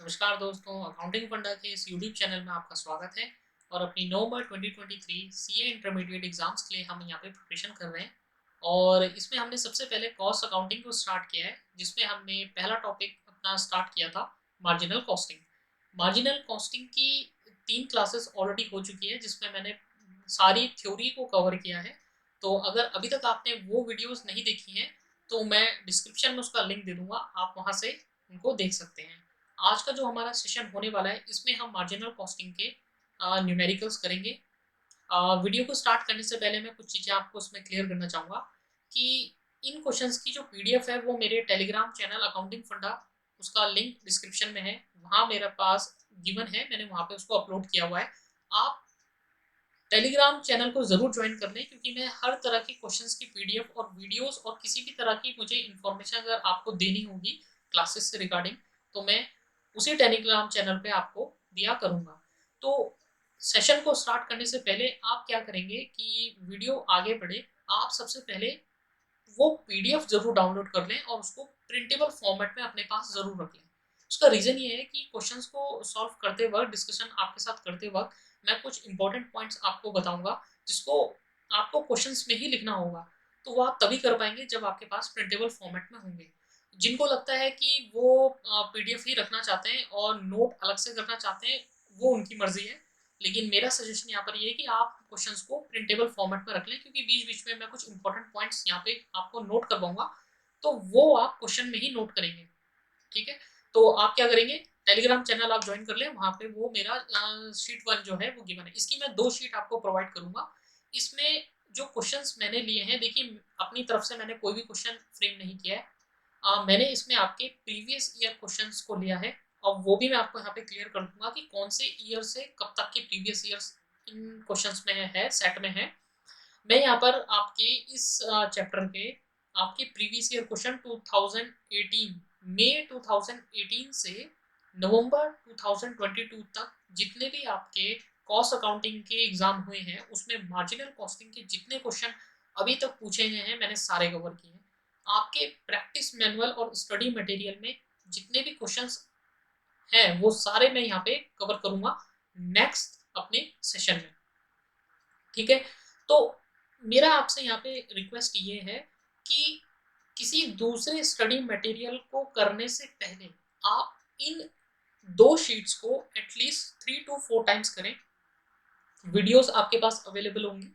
नमस्कार दोस्तों, अकाउंटिंग फंडा के इस यूट्यूब चैनल में आपका स्वागत है। और अपनी नवंबर 2023 सीए इंटरमीडिएट एग्जाम्स के लिए हम यहाँ पे प्रिपरेशन कर रहे हैं। और इसमें हमने सबसे पहले कॉस्ट अकाउंटिंग को स्टार्ट किया है, जिसमें हमने पहला टॉपिक अपना स्टार्ट किया था मार्जिनल कॉस्टिंग। मार्जिनल कॉस्टिंग की 3 क्लासेस ऑलरेडी हो चुकी है, जिसमें मैंने सारी थ्योरी को कवर किया है। तो अगर अभी तक आपने वो वीडियोज़ नहीं देखी हैं तो मैं डिस्क्रिप्शन में उसका लिंक दे दूँगा, आप वहाँ से उनको देख सकते हैं। आज का जो हमारा सेशन होने वाला है, इसमें हम मार्जिनल कॉस्टिंग के न्यूमेरिकल्स करेंगे। वीडियो को स्टार्ट करने से पहले मैं कुछ चीज़ें आपको उसमें क्लियर करना चाहूँगा कि इन क्वेश्चंस की जो पीडीएफ है वो मेरे टेलीग्राम चैनल अकाउंटिंग फंडा, उसका लिंक डिस्क्रिप्शन में है। वहाँ मेरे पास गिवन है, मैंने वहाँ पे उसको अपलोड किया हुआ है। आप टेलीग्राम चैनल को ज़रूर ज्वाइन कर लें, क्योंकि मैं हर तरह के क्वेश्चंस की पीडीएफ और वीडियोस और किसी भी तरह की मुझे इन्फॉर्मेशन अगर आपको देनी होगी क्लासेस से रिगार्डिंग, तो मैं उसी टेलीग्राम चैनल पे आपको दिया करूँगा। तो सेशन को स्टार्ट करने से पहले आप क्या करेंगे कि वीडियो आगे बढ़े, आप सबसे पहले वो पीडीएफ ज़रूर डाउनलोड कर लें और उसको प्रिंटेबल फॉर्मेट में अपने पास ज़रूर रख लें। उसका रीज़न ये है कि क्वेश्चंस को सॉल्व करते वक्त, डिस्कशन आपके साथ करते वक्त, मैं कुछ इंपॉर्टेंट पॉइंट्स आपको बताऊंगा, जिसको आपको क्वेश्चंस में ही लिखना होगा। तो वो आप तभी कर पाएंगे जब आपके पास प्रिंटेबल फॉर्मेट में होंगे। जिनको लगता है कि वो पीडीएफ ही रखना चाहते हैं और नोट अलग से करना चाहते हैं, वो उनकी मर्जी है। लेकिन मेरा सजेशन यहाँ पर ये है कि आप क्वेश्चंस को प्रिंटेबल फॉर्मेट में रख लें, क्योंकि बीच बीच में मैं कुछ इंपॉर्टेंट पॉइंट्स यहाँ पे आपको नोट करवाऊंगा, तो वो आप क्वेश्चन में ही नोट करेंगे। ठीक है, तो आप क्या करेंगे, टेलीग्राम चैनल आप ज्वाइन कर लें, वहाँ पे वो मेरा शीट 1 जो है वो गिवन है। इसकी मैं 2 शीट आपको प्रोवाइड करूंगा। इसमें जो क्वेश्चंस मैंने लिए हैं, देखिए अपनी तरफ से मैंने कोई भी क्वेश्चन फ्रेम नहीं किया है। मैंने इसमें आपके प्रीवियस ईयर क्वेश्चंस को लिया है, और वो भी मैं आपको यहाँ पे क्लियर कर दूंगा कि कौन से ईयर से कब तक के प्रीवियस ईयर्स इन क्वेश्चंस में है, सेट में है। मैं यहाँ पर आपके इस चैप्टर के आपके प्रीवियस ईयर क्वेश्चन 2018, मई 2018 से नवंबर 2022 तक जितने भी आपके कॉस्ट अकाउंटिंग के एग्जाम हुए हैं, उसमें मार्जिनल कॉस्टिंग के जितने क्वेश्चन अभी तक पूछे गए हैं, मैंने सारे कवर किए हैं। आपके प्रैक्टिस मैनुअल और स्टडी मटेरियल में जितने भी क्वेश्चंस हैं, वो सारे मैं यहाँ पे कवर करूंगा नेक्स्ट अपने सेशन में। ठीक है, तो मेरा आपसे यहाँ पे रिक्वेस्ट ये है कि किसी दूसरे स्टडी मटेरियल को करने से पहले आप इन 2 शीट्स को एटलीस्ट 3 to 4 टाइम्स करें। वीडियोस आपके पास अवेलेबल होंगी।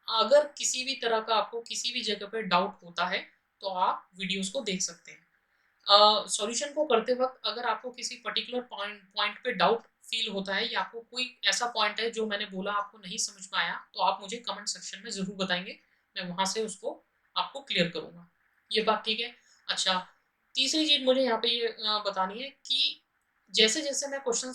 अगर किसी भी तरह का आपको किसी भी जगह पे डाउट होता है, तो आप वीडियोस को देख सकते हैं। सॉल्यूशन को करते वक्त अगर आपको किसी पर्टिकुलर पॉइंट पॉइंट पे डाउट फील होता है, या आपको कोई ऐसा पॉइंट है जो मैंने बोला आपको नहीं समझ में आया, तो आप मुझे कमेंट सेक्शन में ज़रूर बताएंगे। मैं वहाँ से उसको आपको क्लियर करूँगा। ये बात ठीक है। अच्छा, तीसरी चीज़ मुझे यहाँ पे ये बतानी है कि जैसे जैसे मैं क्वेश्चन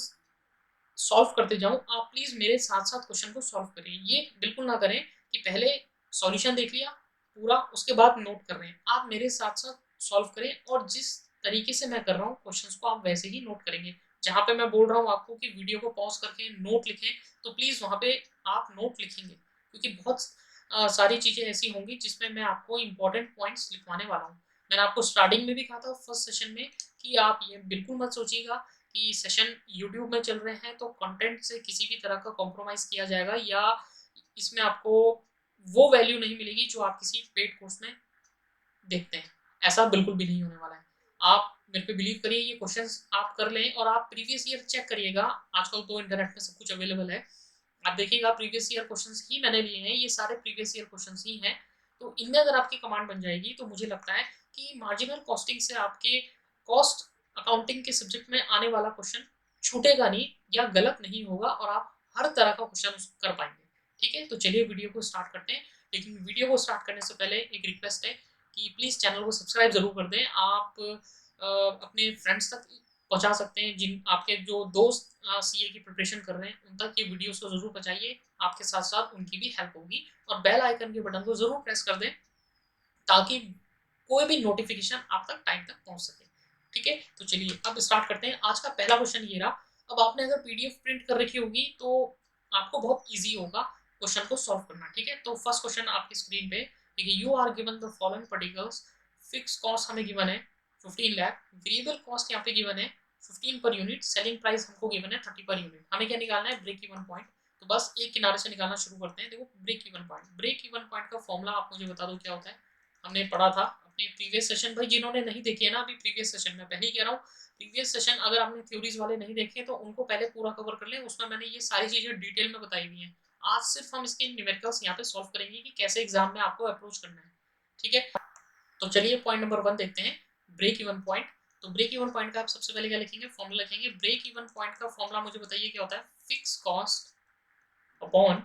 सॉल्व करते जाऊँ, आप प्लीज़ मेरे साथ साथ क्वेश्चन को सॉल्व करें। ये बिल्कुल ना करें कि पहले सॉल्यूशन देख लिया पूरा, उसके बाद नोट कर रहे हैं। आप मेरे साथ साथ सॉल्व करें, और जिस तरीके से मैं कर रहा हूँ क्वेश्चंस को, आप वैसे ही नोट करेंगे। जहाँ पे मैं बोल रहा हूँ आपको कि वीडियो को पॉज करके नोट लिखें, तो प्लीज़ वहाँ पे आप नोट लिखेंगे, क्योंकि बहुत सारी चीज़ें ऐसी होंगी जिसमें मैं आपको इंपॉर्टेंट पॉइंट्स लिखवाने वाला हूँ। मैंने आपको स्टार्टिंग में भी कहा था फर्स्ट सेशन में कि आप ये बिल्कुल मत सोचिएगा कि सेशन यूट्यूब में चल रहे हैं तो कंटेंट से किसी भी तरह का कॉम्प्रोमाइज़ किया जाएगा, या इसमें आपको वो वैल्यू नहीं मिलेगी जो आप किसी पेड कोर्स में देखते हैं। ऐसा बिल्कुल भी नहीं होने वाला है। आप मेरे पे बिलीव करिए, ये क्वेश्चंस आप कर लें और आप प्रीवियस ईयर चेक करिएगा। आजकल तो इंटरनेट में सब कुछ अवेलेबल है। आप देखिएगा प्रीवियस ईयर क्वेश्चंस ही मैंने लिए हैं, ये सारे प्रीवियस ईयर क्वेश्चंस ही हैं। तो इनमें अगर आपकी कमांड बन जाएगी, तो मुझे लगता है कि मार्जिनल कॉस्टिंग से आपके कॉस्ट अकाउंटिंग के सब्जेक्ट में आने वाला क्वेश्चन छूटेगा नहीं या गलत नहीं होगा, और आप हर तरह का क्वेश्चन कर पाएंगे। ठीक है, तो चलिए वीडियो को स्टार्ट करते हैं। लेकिन वीडियो को स्टार्ट करने से पहले एक रिक्वेस्ट है कि प्लीज़ चैनल को सब्सक्राइब ज़रूर कर दें। आप अपने फ्रेंड्स तक पहुंचा सकते हैं, जिन आपके जो दोस्त सीए की प्रिपरेशन कर रहे हैं, उन तक ये वीडियोस को ज़रूर पहुंचाइए। आपके साथ साथ उनकी भी हेल्प होगी। और बेल आइकन के बटन को ज़रूर प्रेस कर दें, ताकि कोई भी नोटिफिकेशन आप तक टाइम तक पहुंच सके। ठीक है, तो चलिए अब स्टार्ट करते हैं। आज का पहला क्वेश्चन ये रहा। अब आपने अगर पीडीएफ प्रिंट कर रखी होगी, तो आपको बहुत ईजी होगा क्वेश्चन को सॉल्व करना। ठीक है, तो फर्स्ट क्वेश्चन आपकी स्क्रीन पे देखिए, you are given the following particulars. Fix cost हमें गिवन है 15 लाख, वेरिएबल कॉस्ट यहाँ पे गिवन है 15 पर यूनिट, सेलिंग प्राइस हमको गिवन है 30 पर यूनिट, हमें क्या निकालना है, ब्रेक इवन पॉइंट। तो बस एक किनारे से निकालना शुरू करते हैं। देखो break even point, break even point का फॉर्मूला आप मुझे बता दो क्या होता है। हमने पढ़ा था अपने प्रीवियस सेशन, भाई जिन्होंने नहीं देखे ना अभी प्रीवियस सेशन में, पहले ही कह रहा हूँ प्रीवियस सेशन अगर आपने थ्योरीज वाले नहीं देखे तो उनको पहले पूरा कवर कर लें, उसमें मैंने ये सारी चीजें डिटेल में बताई हुई हैं। आज सिर्फ हम इसके न्यूमेरिकल्स यहाँ पे सॉल्व करेंगे कि कैसे एग्जाम में आपको अप्रोच करना है, ठीक है। तो चलिए पॉइंट नंबर 1 देखते हैं, ब्रेक इवन पॉइंट। तो ब्रेक इवन पॉइंट का आप सबसे पहले क्या लिखेंगे, फॉर्मूला लिखेंगे। ब्रेक इवन पॉइंट का फॉर्मूला मुझे बताइए क्या होता है, fix cost upon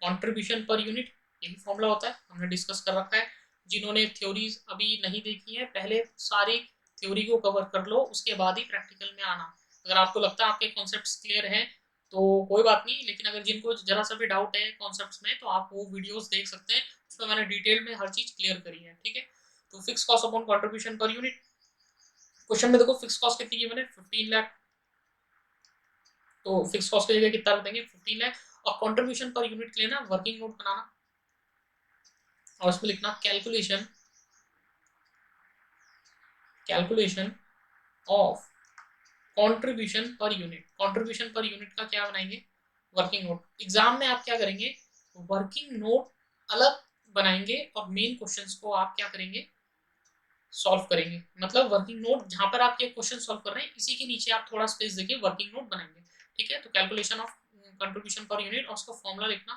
contribution per unit, यही फॉर्मूला होता है, हमने डिस्कस कर रखा है। जिन्होंने थ्योरीज अभी नहीं देखी है पहले सारी थ्योरी को कवर कर लो, उसके बाद ही प्रैक्टिकल में आना। अगर आपको लगता है आपके कॉन्सेप्ट्स क्लियर हैं तो कोई बात नहीं, लेकिन अगर जिनको जरा सा भी डाउट है कॉन्सेप्ट्स में तो आप वो वीडियोस देख सकते हैं, उसमें मैंने डिटेल में हर चीज क्लियर करी है, ठीक है। तो fix cost upon contribution per unit, question में देखो फिक्स कॉस्ट कितनी गिवन है, 15 लाख। तो फिक्स कॉस्ट की जगह कितना रख देंगे, 15 लाख। और कंट्रीब्यूशन पर यूनिट के लिए ना वर्किंग नोट बनाना और उसमें लिखना calculation calculation of contribution per unit. Contribution per unit का क्या बनाएंगे, वर्किंग नोट। एग्जाम में आप क्या करेंगे, वर्किंग नोट अलग बनाएंगे और मेन क्वेश्चंस को आप क्या करेंगे, सॉल्व करेंगे। मतलब वर्किंग नोट जहां पर आप ये क्वेश्चन सॉल्व कर रहे हैं इसी के नीचे आप थोड़ा स्पेस देके वर्किंग नोट बनाएंगे, ठीक है। तो calculation of contribution per unit और उसका फॉर्मूला लिखना।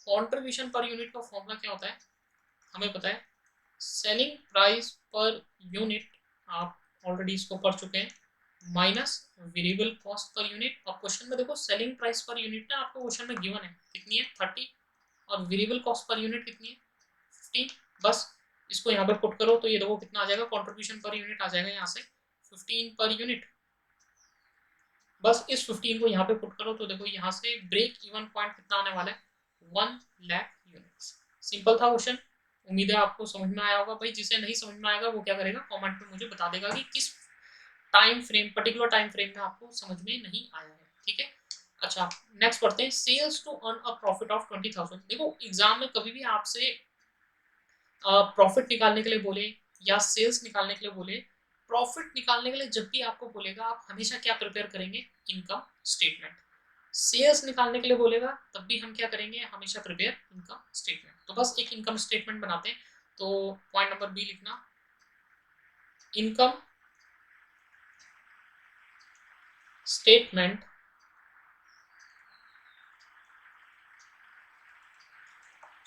कंट्रीब्यूशन पर यूनिट का फॉर्मूला क्या होता है, हमें पता है सेलिंग प्राइस पर यूनिट, आप ऑलरेडी इसको पढ़ चुके हैं, minus variable cost per unit. और क्वेश्चन में देखो सेलिंग प्राइस पर यूनिट ना आपको क्वेश्चन में गिवन है कितनी है 30, और वेरिएबल कॉस्ट पर यूनिट कितनी है 15। बस इसको यहाँ पे पुट करो तो ये देखो कितना आ जाएगा, कंट्रीब्यूशन पर यूनिट आ जाएगा यहाँ से 15 पर यूनिट। बस इस 15 को यहाँ पे पुट करो तो देखो यहाँ से ब्रेक इवन पॉइंट कितना आने वाला है, 1 लाख यूनिट्स। सिंपल था क्वेश्चन, उम्मीद है आपको समझ में आया होगा। भाई जिसे नहीं समझ में आएगा वो क्या करेगा, कमेंट में मुझे बता देगा कि किस time frame, particular time frame में आपको समझ में नहीं आया है, ठीक है। अच्छा नेक्स्ट पढ़ते हैं, sales to earn a profit of 20,000। देखो एग्जाम में कभी भी आपसे प्रॉफिट निकालने के लिए बोले या सेल्स निकालने के लिए बोले, प्रॉफिट निकालने के लिए जब भी आपको बोलेगा आप हमेशा क्या प्रिपेयर करेंगे, इनकम स्टेटमेंट। सेल्स निकालने के लिए बोलेगा तब भी हम क्या करेंगे, हमेशा प्रिपेयर इनकम स्टेटमेंट। तो बस एक इनकम स्टेटमेंट बनाते हैं। तो पॉइंट नंबर बी लिखना, income statement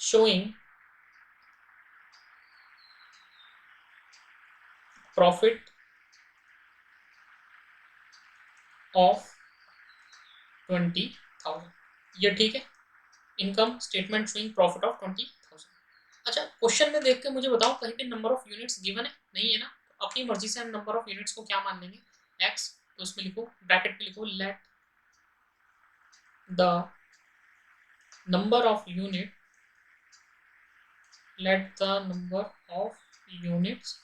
showing profit of 20,000, ये ठीक है, income statement showing profit of 20,000। अच्छा क्वेश्चन में देख के मुझे बताओ कहीं पे नंबर ऑफ यूनिट्स गिवन है, नहीं है ना, तो अपनी मर्जी से हम नंबर ऑफ यूनिट्स को क्या मान लेंगे, एक्स। तो उसमें लिखो ब्रैकेट में लिखो let the number of unit, let the number of units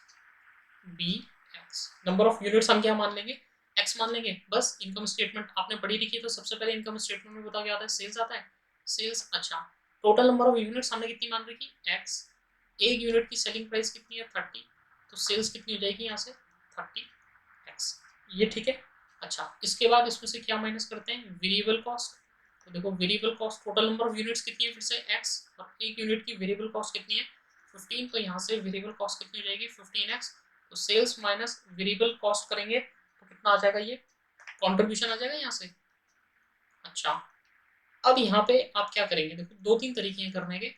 be x. Number of units हम क्या मान लेंगे, एक्स मान लेंगे। बस इनकम स्टेटमेंट आपने पढ़ी लिखी है तो सबसे पहले इनकम स्टेटमेंट में बताओ क्या आता है, सेल्स आता है, सेल्स। अच्छा टोटल नंबर ऑफ यूनिट्स हमने कितनी मान रखी, एक्स। एक यूनिट की सेलिंग प्राइस कितनी है 30, तो सेल्स कितनी हो जाएगी यहाँ से 30x, ये ठीक है। अच्छा इसके बाद इसमें से क्या माइनस करते हैं, वेरिएबल कॉस्ट। तो देखो variable cost, total number of units कितनी है फिर से x, और एक यूनिट की वेरिएबल कॉस्ट कितनी है 15, तो यहाँ से वेरिएबल कॉस्ट कितनी हो जाएगी 15x। तो सेल्स माइनस वेरिएबल कॉस्ट करेंगे तो कितना आ जाएगा, ये कंट्रीब्यूशन आ जाएगा यहाँ से। अच्छा अब यहाँ पे आप क्या करेंगे, देखो दो तीन तरीके हैं करने के।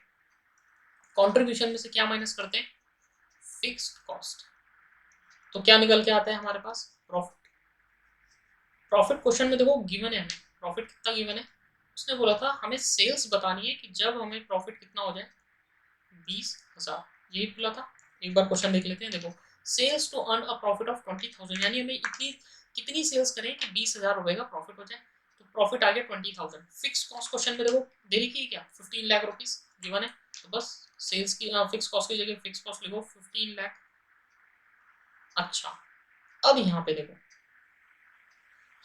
कंट्रीब्यूशन में से क्या माइनस करते हैं, फिक्स्ड कॉस्ट। तो क्या निकल के आता है हमारे पास, प्रॉफिट। प्रॉफिट क्वेश्चन में देखो गिवन है, हमें प्रॉफिट कितना गिवन है, उसने बोला था हमें सेल्स बतानी है कि जब हमें प्रॉफिट कितना हो जाए 20,000, यही बोला था। एक बार क्वेश्चन देख लेते हैं, देखो sales to earn a profit of 20,000, यानी हमें इतनी कितनी सेल्स करें कि 20,000 रुपए का प्रॉफिट हो जाए। तो प्रॉफिट आ गया 20,000। फिक्स कॉस्ट क्वेश्चन में देखो दे रखी है क्या, 15 लाख रुपीज गिवन है, तो बस सेल्स की फिक्स कॉस्ट की जगह फिक्स कॉस्ट लिखो 15 लाख। अच्छा अब यहाँ पे देखो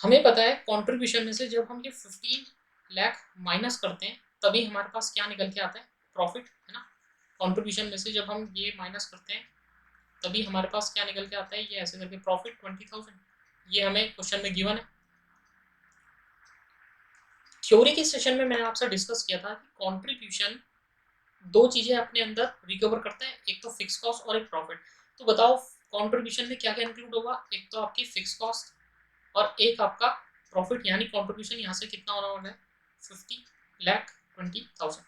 हमें पता है कंट्रीब्यूशन में से जब हम ये 15 लाख माइनस करते हैं तभी हमारे पास क्या निकल के आता है, प्रॉफिट, है ना। कंट्रीब्यूशन में से जब हम ये माइनस करते हैं तभी हमारे पास क्या निकल के आता है, ये ऐसे करके प्रॉफिट 20,000, ये हमें क्वेश्चन में गिवन है। थ्योरी के सेशन में मैंने आपसे डिस्कस किया था कि कंट्रीब्यूशन दो चीजें अपने अंदर रिकवर करता है, एक तो फिक्स कॉस्ट और एक प्रॉफिट। तो बताओ कंट्रीब्यूशन में क्या क्या इंक्लूड होगा? एक तो आपकी फिक्स कॉस्ट और एक आपका प्रॉफिट, यानी कंट्रीब्यूशन यहाँ से कितना होना वाला है? 50,20,000।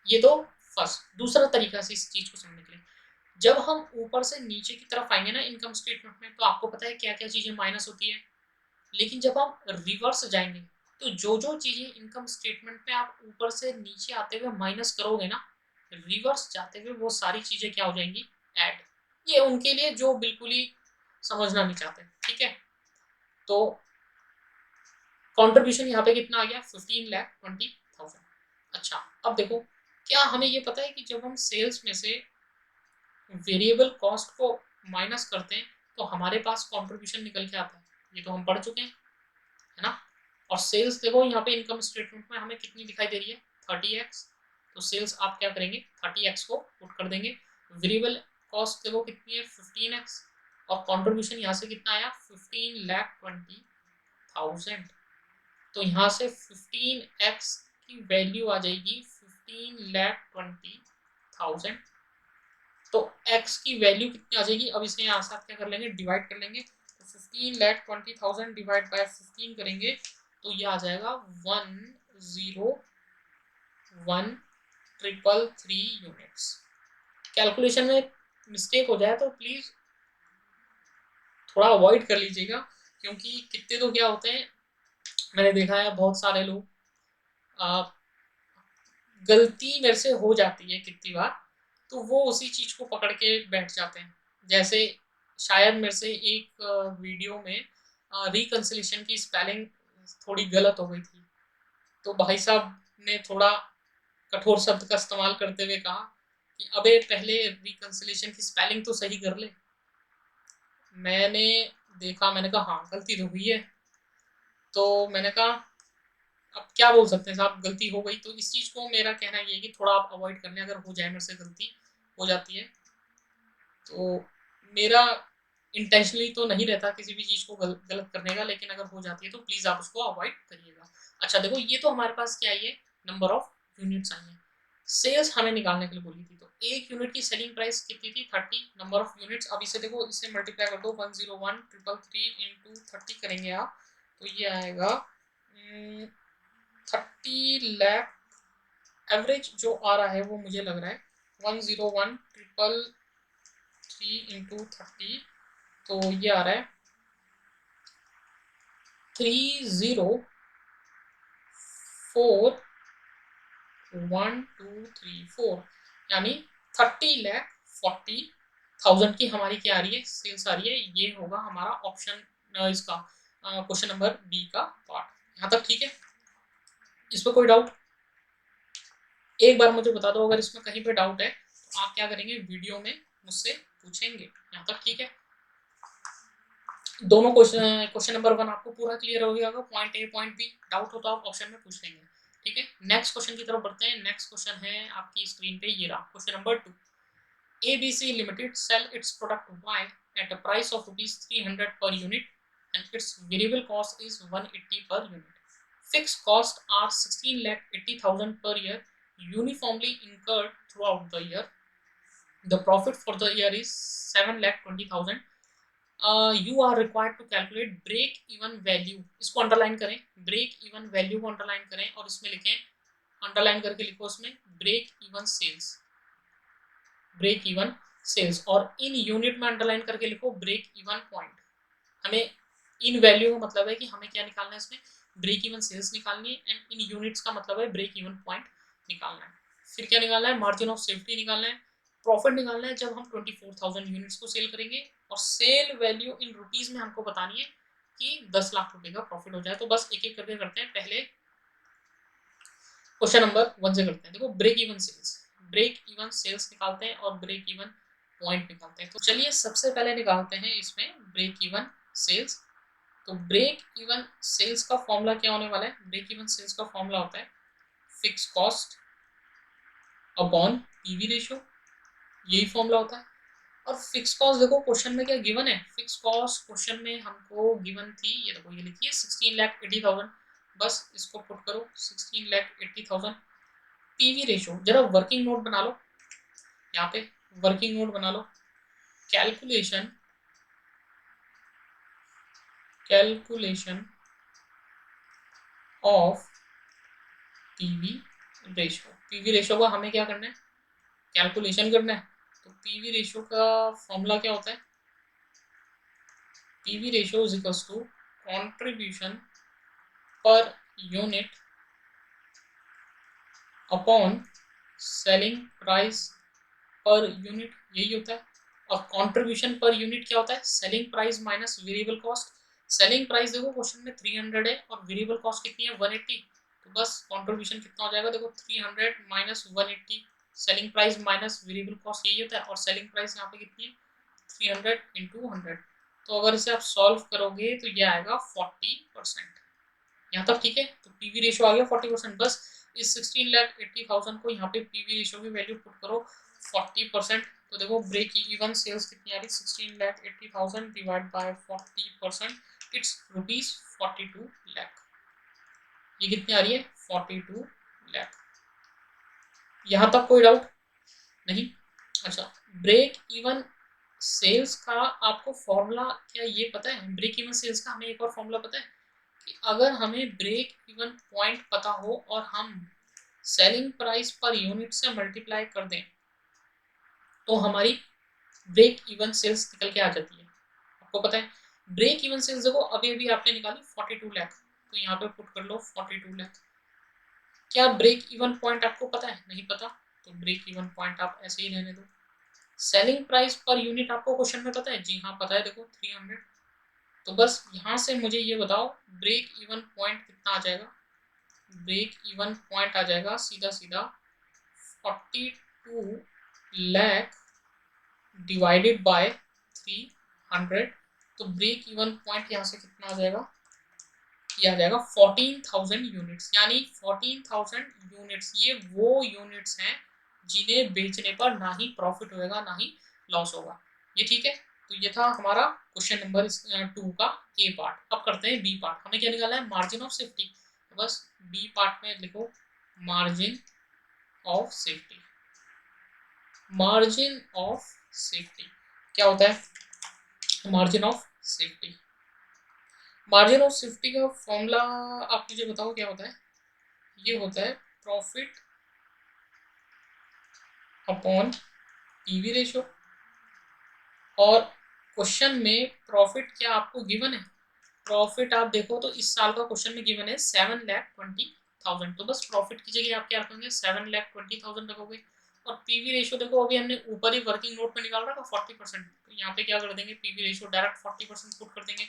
ये तो फर्स्ट। दूसरा तरीका से इस चीज को समझने के लिए, जब हम ऊपर से नीचे की तरफ आएंगे ना इनकम स्टेटमेंट में, तो आपको पता है क्या क्या चीजें माइनस होती है। लेकिन जब हम रिवर्स जाएंगे तो जो जो चीजें इनकम स्टेटमेंट में आप ऊपर से नीचे आते हुए माइनस करोगे ना, रिवर्स जाते हुए वो सारी चीजें क्या हो जाएंगी? ऐड। ये उनके लिए जो बिल्कुल ही समझना नहीं चाहते, ठीक है। तो कंट्रीब्यूशन यहाँ पे कितना आ गया? 15,20,000। अच्छा, अब देखो, क्या हमें ये पता है कि जब हम सेल्स में से वेरिएबल कॉस्ट को माइनस करते हैं तो हमारे पास कंट्रीब्यूशन निकल के आता है? ये तो हम पढ़ चुके हैं, है ना। और सेल्स देखो यहाँ पे इनकम स्टेटमेंट में हमें कितनी दिखाई दे रही है? 30x। तो सेल्स आप क्या करेंगे? 30x को पुट कर देंगे। वेरिएबल कॉस्ट देखो कितनी है? 15x। और कंट्रीब्यूशन यहाँ से कितना आया? 15,20,000। तो यहाँ से 15x की वैल्यू आ जाएगी 15,20,000। तो x की वैल्यू कितनी आ जाएगी? अब इसे यहाँ से आप क्या कर लेंगे? डिवाइड कर लेंगे। तो 15,20,000 डिवाइड बाय 15 करेंगे तो ये आ जाएगा 101,333 यूनिट्स। कैलकुलेशन में मिस्टेक हो जाए तो प्लीज थोड़ा अवॉइड कर लीजिएगा, क्योंकि कितने तो क्या होते हैं, मैंने देखा है बहुत सारे लोग, गलती मेरे से हो जाती है कितनी बार, तो वो उसी चीज को पकड़ के बैठ जाते हैं। जैसे शायद मेरे से एक वीडियो में रिकंसिलेशन की स्पेलिंग थोड़ी गलत हो गई थी, तो भाई साहब ने थोड़ा कठोर शब्द का इस्तेमाल करते हुए कहा कि अबे पहले रिकंसिलेशन की स्पेलिंग तो सही कर ले। मैंने देखा, मैंने कहा हाँ गलती तो हुई है। तो मैंने कहा अब क्या बोल सकते हैं साहब, गलती हो गई। तो इस चीज को मेरा कहना ये है कि थोड़ा आप अवॉइड कर लें, अगर हो जाए मेरे से गलती हो जाती है तो मेरा इंटेंशनली तो नहीं रहता किसी भी चीज को गलत करने का, लेकिन अगर हो जाती है तो प्लीज आप उसको अवॉइड करिएगा। अच्छा देखो, ये तो हमारे पास क्या आई है? नंबर ऑफ यूनिट्स आई है। सेल्स हमें निकालने के लिए बोली थी, तो एक यूनिट की सेलिंग प्राइस कितनी थी? 30। नंबर ऑफ यूनिट्स, अब इसे देखो, इसे मल्टीप्लाई कर दो, 101,333 इंटू 30 करेंगे आप, तो ये आएगा 30 लाख। एवरेज जो आ रहा है वो मुझे लग रहा है 101,333 इंटू 30, तो ये आ रहा है 304,1,2,3,4, यानी 30,40,000 की हमारी क्या आ रही है? सेल्स आ रही है। ये होगा हमारा ऑप्शन इसका क्वेश्चन नंबर बी का पार्ट। यहाँ तक ठीक है? इस पर कोई डाउट? एक बार मुझे बता दो, अगर इसमें कहीं पे डाउट है तो आप क्या करेंगे? वीडियो में मुझसे पूछेंगे। यहाँ तक ठीक है? दोनों क्वेश्चन नंबर 1 आपको पूरा क्लियर हो गया होगा, point A point B. Doubt हो तो आप ऑप्शन में पूछ लेंगे, ठीक है। नेक्स्ट क्वेश्चन की तरफ बढ़ते हैं। नेक्स्ट क्वेश्चन है आपकी स्क्रीन पे, ये रहा question number 2। ABC Limited sell its product Y at a price of ₹300 per unit and its variable cost is 180 per unit. Fixed costs are 16,80,000 per year, uniformly incurred throughout the year. The profit for the year is 7,20,000. You are required to calculate break even value. इसको underline करें, break even value को underline करें और इसमें लिखें, underline करके लिखो उसमें break even sales, break even sales. और इन यूनिट में अंडरलाइन करके लिखो ब्रेक इवन पॉइंट। हमें इन वैल्यू का मतलब है कि हमें क्या निकालना है? इसमें ब्रेक इवन सेल्स निकालनी है, एंड इन यूनिट्स का मतलब है ब्रेक इवन पॉइंट निकालना है। फिर क्या निकालना है? मार्जिन ऑफ सेफ्टी निकालना है, प्रॉफिट निकालना है जब हम 24,000 यूनिट्स को सेल करेंगे, और सेल वैल्यू इन रुपीज में हमको बतानी है कि 10 लाख रुपए का प्रॉफिट हो जाए। तो बस एक एक करके करते हैं। पहले क्वेश्चन नंबर 1 से करते हैं। देखो, break even sales, break even sales निकालते हैं और ब्रेक इवन पॉइंट निकालते हैं। तो चलिए सबसे पहले निकालते हैं इसमें ब्रेक इवन सेल्स। तो ब्रेक इवन सेल्स का फॉर्मूला क्या होने वाला है? ब्रेक इवन सेल्स का फॉर्मूला होता है fix cost upon PV ratio, यही फॉर्मूला होता है। और फिक्स कॉस्ट देखो क्वेश्चन में क्या गिवन है, फिक्स कॉस्ट क्वेश्चन में हमको गिवन थी, ये देखो ये लिखिए 16,80,000, बस इसको पुट करो 16,80,000। पीवी रेशो जरा वर्किंग नोट बना लो, यहाँ पे वर्किंग नोट बना लो, calculation of PV ratio. PV ratio का हमें क्या करना है, कैलकुलेशन करना है। तो पीवी रेशो का फॉर्मूला क्या होता है, PV ratio is equals to contribution per unit upon selling price per unit, यही होता है। और कंट्रीब्यूशन पर यूनिट क्या होता है, selling price minus variable cost. Selling price देखो क्वेश्चन में 300 है और वेरिएबल कॉस्ट कितनी है 180, तो बस कंट्रीब्यूशन कितना हो जाएगा, देखो 300 minus 180, selling price minus variable cost, यही होता है। और सेलिंग प्राइस यहाँ पे कितनी है 300 इंटू 100, तो अगर इसे आप सॉल्व करोगे तो ये आएगा 40%। यहाँ तक ठीक है, तो पीवी रेशियो आ गया 40%। बस इस 16,80,000 को यहाँ पे पीवी रेशियो की वैल्यू पुट करो 40%, तो देखो ब्रेक इवन सेल्स कितनी आ रही, 16,80,000 डिवाइड बाय 40%, इट्स ₹42 लाख। ये कितनी आ रही है 42 लाख। यहाँ तक कोई डाउट नहीं। अच्छा, ब्रेक इवन सेल्स का आपको फॉर्मूला क्या ये पता है, ब्रेक इवन सेल्स का हमें एक और फॉर्मूला पता है कि अगर हमें ब्रेक इवन पॉइंट पता हो और हम सेलिंग प्राइस पर यूनिट से मल्टीप्लाई कर दें तो हमारी ब्रेक इवन सेल्स निकल के आ जाती है। आपको पता है ब्रेक इवन सेल्स देखो अभी अभी आपने निकाली 42 लाख, तो यहाँ पे पुट कर लो 42 लाख। क्या ब्रेक इवन पॉइंट आपको पता है, नहीं पता, तो ब्रेक इवन पॉइंट आप ऐसे ही रहने दो। सेलिंग प्राइस पर यूनिट आपको क्वेश्चन में पता है, जी हाँ पता है, देखो 300, तो बस यहाँ से मुझे ये बताओ ब्रेक इवन पॉइंट कितना आ जाएगा, ब्रेक इवन पॉइंट आ जाएगा सीधा सीधा 42 लाख डिवाइडेड बाय 300, तो ब्रेक इवन पॉइंट यहाँ से कितना आ जाएगा, ये आ जाएगा 14,000 यूनिट्स, यानी 14,000 यूनिट्स ये वो यूनिट्स हैं जिन्हें बेचने पर ना ही प्रॉफिट होगा ना ही लॉस होगा। ये ठीक है, तो ये था हमारा क्वेश्चन नंबर 2 का ए पार्ट। अब करते हैं बी पार्ट, हमें क्या निकालना है, मार्जिन ऑफ सेफ्टी। तो बस बी पार्ट में लिखो margin of safety. Margin of safety क्या होता है, margin of safety, margin of safety का फॉर्मूला आप मुझे बताओ क्या होता है, ये होता है प्रॉफिट अपॉन पीवी रेशो। और क्वेश्चन में प्रॉफिट क्या आपको गिवन है, प्रॉफिट आप देखो तो इस साल का क्वेश्चन में गिवन है 7,20,000, तो बस प्रॉफिट की जगह आप क्या रखेंगे 7,20,000 रखोगे। और पीवी रेशियो देखो अभी हमने ऊपर ही वर्किंग नोट में निकाल रहा था 40%, तो यहाँ पे क्या कर देंगे पीवी रेशियो डायरेक्ट 40% पुट कर देंगे,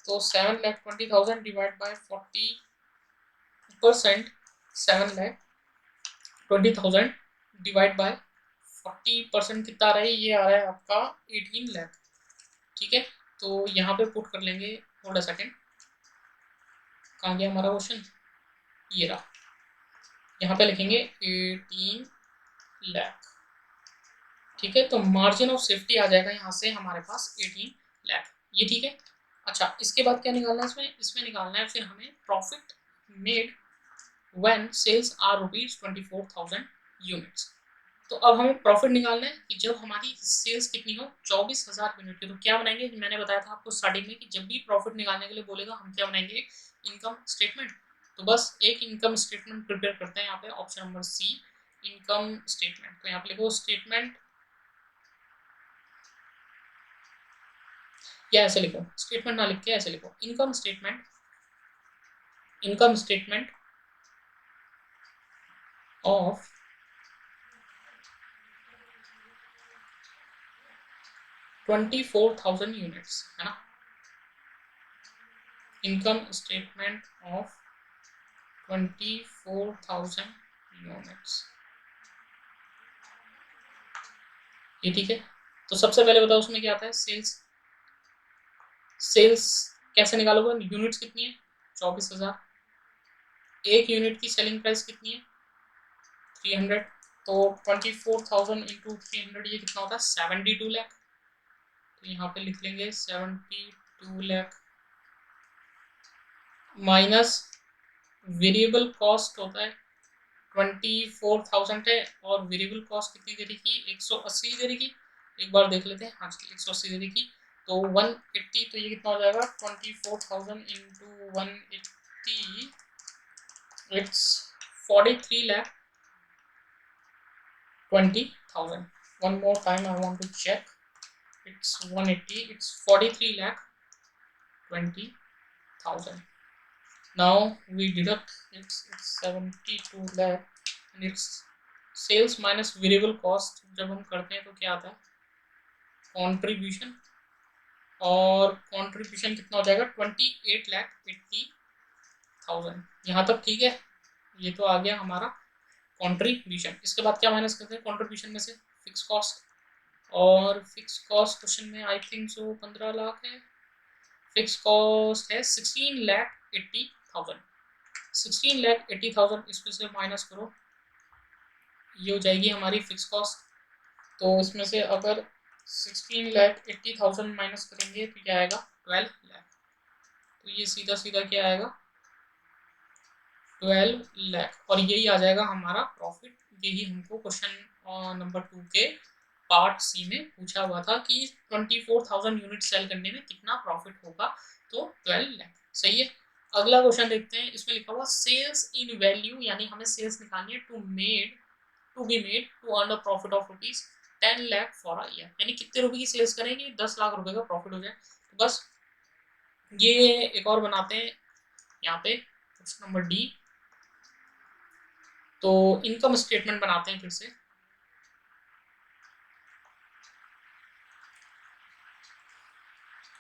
तो 7,20,000 डिवाइड बाय 40%, 7,20,000 डिवाइड बाय 40% कितना आ रहा है, ये आ रहा है आपका 18 लाख। ठीक है, तो यहाँ पे पुट कर लेंगे, थोड़ा सेकेंड, कहाँ गया हमारा क्वेश्चन, ये रहा, यहाँ पे लिखेंगे 18 लाख। ठीक है, तो मार्जिन ऑफ सेफ्टी आ जाएगा यहाँ से हमारे पास 18 लाख, ये ठीक है। अच्छा, इसके बाद क्या निकालना है, इसमें निकालना है फिर हमें profit made when sales are ₹24,000 units. तो अब हमें प्रॉफिट निकालना है कि जब हमारी सेल्स कितनी हो 24,000 यूनिट की, तो क्या बनाएंगे, मैंने बताया था आपको स्टार्टिंग में कि जब भी प्रॉफिट निकालने के लिए बोलेगा हम क्या बनाएंगे, इनकम स्टेटमेंट। तो बस एक इनकम स्टेटमेंट प्रिपेयर करते हैं यहाँ पे, option number C income statement. तो यहाँ पे लिखो स्टेटमेंट, या ऐसे लिखो, स्टेटमेंट ना लिख के ऐसे लिखो income statement, income statement of 24,000 units, है ना, इनकम स्टेटमेंट ऑफ 24,000 यूनिट्स, ये ठीक है। तो सबसे पहले बताओ उसमें क्या आता है, सेल्स, सेल्स कैसे निकालोगे, यूनिट्स कितनी है 24,000, एक यूनिट की सेलिंग प्राइस कितनी है 300, तो 24,000 इंटू 300 ये कितना होता है 72 लाख। तो यहाँ पे लिख लेंगे 72 लाख माइनस वेरिएबल कॉस्ट होता है 24,000 है, और वेरिएबल कॉस्ट कितनी दे रही, 180 दे रही। एक बार देख लेते हैं, हाँ 180 दे रही। तो 180, तो ये कितना हो जाएगा 24,000 into 180, it's 43 lakh 20,000। One more time I want to check, it's 180, it's 43 lakh 20,000। now we deduct it's 72 lakh and it's sales minus variable cost। जब हम करते हैं तो क्या आता है, कंट्रीब्यूशन, और कंट्रीब्यूशन कितना हो जाएगा 28,80,000। यहाँ तक ठीक है, ये तो आ गया हमारा कंट्रीब्यूशन। इसके बाद क्या माइनस करते हैं कंट्रीब्यूशन में से, फिक्स कॉस्ट, और फिक्स कॉस्ट क्वेश्चन में आई थिंक सो 15 लाख है, फिक्स कॉस्ट है 16,80,000। 16,80,000 इसमें से माइनस करो, ये हो जाएगी हमारी फिक्स कॉस्ट। तो इसमें से अगर 16,80,000 माइनस करेंगे तो क्या आएगा 12 लाख। तो ये सीधा सीधा क्या आएगा 12 लाख, और यही आ जाएगा हमारा प्रॉफिट। यही हमको क्वेश्चन नंबर 2 के पार्ट सी में पूछा हुआ था कि 24,000 यूनिट सेल करने में कितना प्रॉफिट होगा, तो 12 लाख। सही है। अगला क्वेश्चन देखते हैं, इसमें लिखा हुआ सेल्स इन वैल्यू, यानी हमें सेल्स निकालनी है to be made to earn a profit of rupees 10 lakh for a year, यानी कितने रुपए की सेल्स करेंगे 10 लाख रुपए का प्रॉफिट हो जाए। तो बस ये एक और बनाते हैं यहाँ पे क्वेश्चन नंबर डी। तो इनकम स्टेटमेंट बनाते हैं फिर से।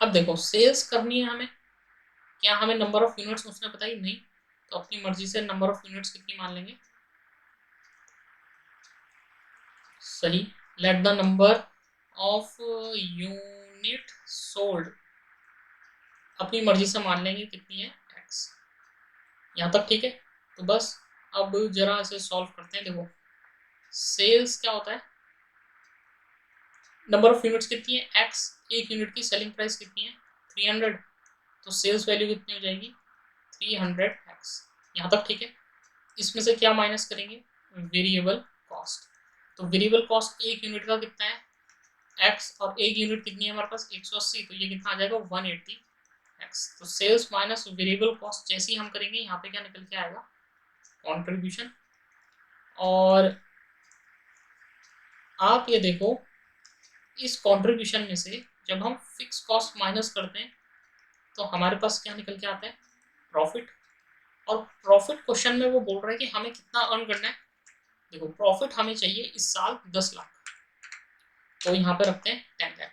अब देखो सेल्स करनी है हमें, क्या हमें नंबर ऑफ यूनिट्स उसने बताई नहीं, तो अपनी मर्जी से नंबर ऑफ यूनिट्स कितनी मान लेंगे, सही। Late the number of unit sold अपनी मर्जी से मान लेंगे कितनी है x। यहाँ तक ठीक है। तो बस अब जरा इसे सॉल्व करते हैं। देखो सेल्स क्या होता है, नंबर ऑफ यूनिट्स कितनी है x, एक यूनिट की सेलिंग प्राइस कितनी है 300, तो सेल्स वैल्यू कितनी हो जाएगी 300x। यहाँ तक ठीक है। इसमें से क्या माइनस करेंगे, वेरिएबल कॉस्ट। तो वेरिएबल कॉस्ट एक यूनिट का कितना है x, और एक यूनिट कितनी है हमारे पास 180, तो ये कितना आ जाएगा 180x। तो सेल्स माइनस वेरिएबल कॉस्ट जैसे ही हम करेंगे यहाँ पे क्या निकल के आएगा कंट्रीब्यूशन। और आप ये देखो इस कंट्रीब्यूशन में से जब हम फिक्स कॉस्ट माइनस करते हैं तो हमारे पास क्या निकल के आता है प्रॉफिट। और प्रॉफिट क्वेश्चन में वो बोल रहा है कि हमें कितना अर्न करना है। देखो प्रॉफिट हमें चाहिए इस साल 10 लाख, तो यहाँ पे रखते हैं 10 लाख।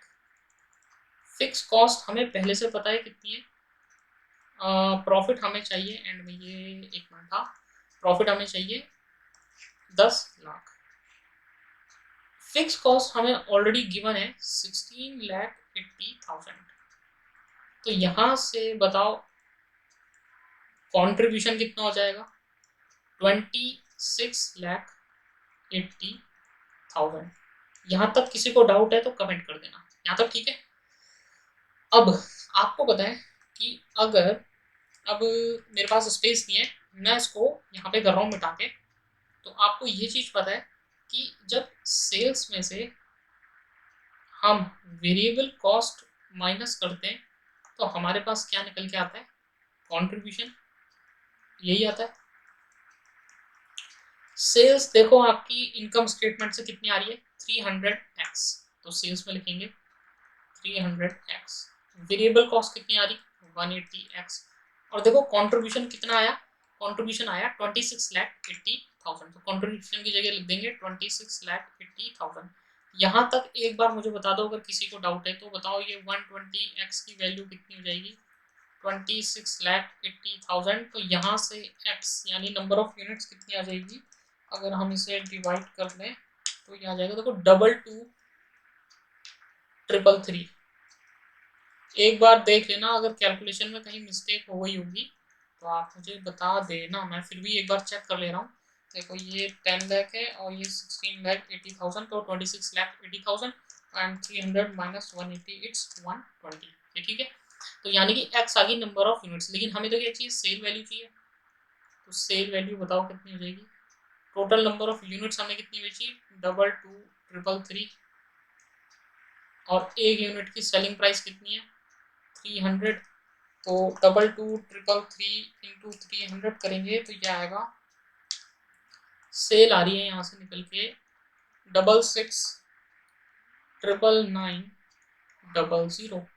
फिक्स कॉस्ट हमें पहले से पता है कितनी है, प्रॉफिट हमें चाहिए, एंड में ये एक मिनट था, प्रॉफिट हमें चाहिए 10 लाख। फिक्स कॉस्ट हमें ऑलरेडी गिवन है 16,80,000। तो यहां से बताओ कंट्रीब्यूशन कितना हो जाएगा 26,80,000। यहां तक किसी को डाउट है तो कमेंट कर देना। यहां तक ठीक है। अब आपको पता है कि अगर अब मेरे पास स्पेस नहीं है, मैं इसको यहाँ पे कर रहा हूँ मिटा के, तो आपको ये चीज़ पता है कि जब सेल्स में से हम वेरिएबल कॉस्ट माइनस करते हैं तो हमारे पास क्या निकल के आता है कंट्रीब्यूशन, यही आता है। सेल्स देखो आपकी इनकम स्टेटमेंट से कितनी आ रही है 300x, तो सेल्स में लिखेंगे 300x। वेरिएबल कॉस्ट कितनी आ रही 180x, और देखो कंट्रीब्यूशन कितना आया, कंट्रीब्यूशन आया 26,80,000। तो कंट्रीब्यूशन की जगह लिख देंगे 26,80,000। यहाँ तक एक बार मुझे बता दो अगर किसी को डाउट है तो बताओ ये 120x की वैल्यू कितनी हो जाएगी 26,80,000। तो यहाँ से x यानी नंबर ऑफ यूनिट्स कितनी आ जाएगी, अगर हम इसे डिवाइड कर लें तो ये आ जाएगा देखो 22,333। एक बार देख लेना अगर कैलकुलेशन में कहीं मिस्टेक हो गई होगी तो आप मुझे बता देना, मैं फिर भी एक बार चेक कर ले रहा हूँ। देखो ये 10 लाख है और ये 16,80,000, तो 26,80,000 एंड 300 माइनस 180 इट्स 120। ठीक है, तो यानी कि एक्स आ गई नंबर ऑफ यूनिट्स, लेकिन हमें तो क्या चाहिए, सेल वैल्यू चाहिए। तो सेल वैल्यू बताओ कितनी हो जाएगी। टोटल नंबर ऑफ यूनिट्स हमें कितनी बची, 222333, और एक यूनिट की सेलिंग प्राइस कितनी है 300। तो 222333 इंटू 300 करेंगे तो क्या आएगा, सेल आ रही है यहाँ से निकल के 66,999,000।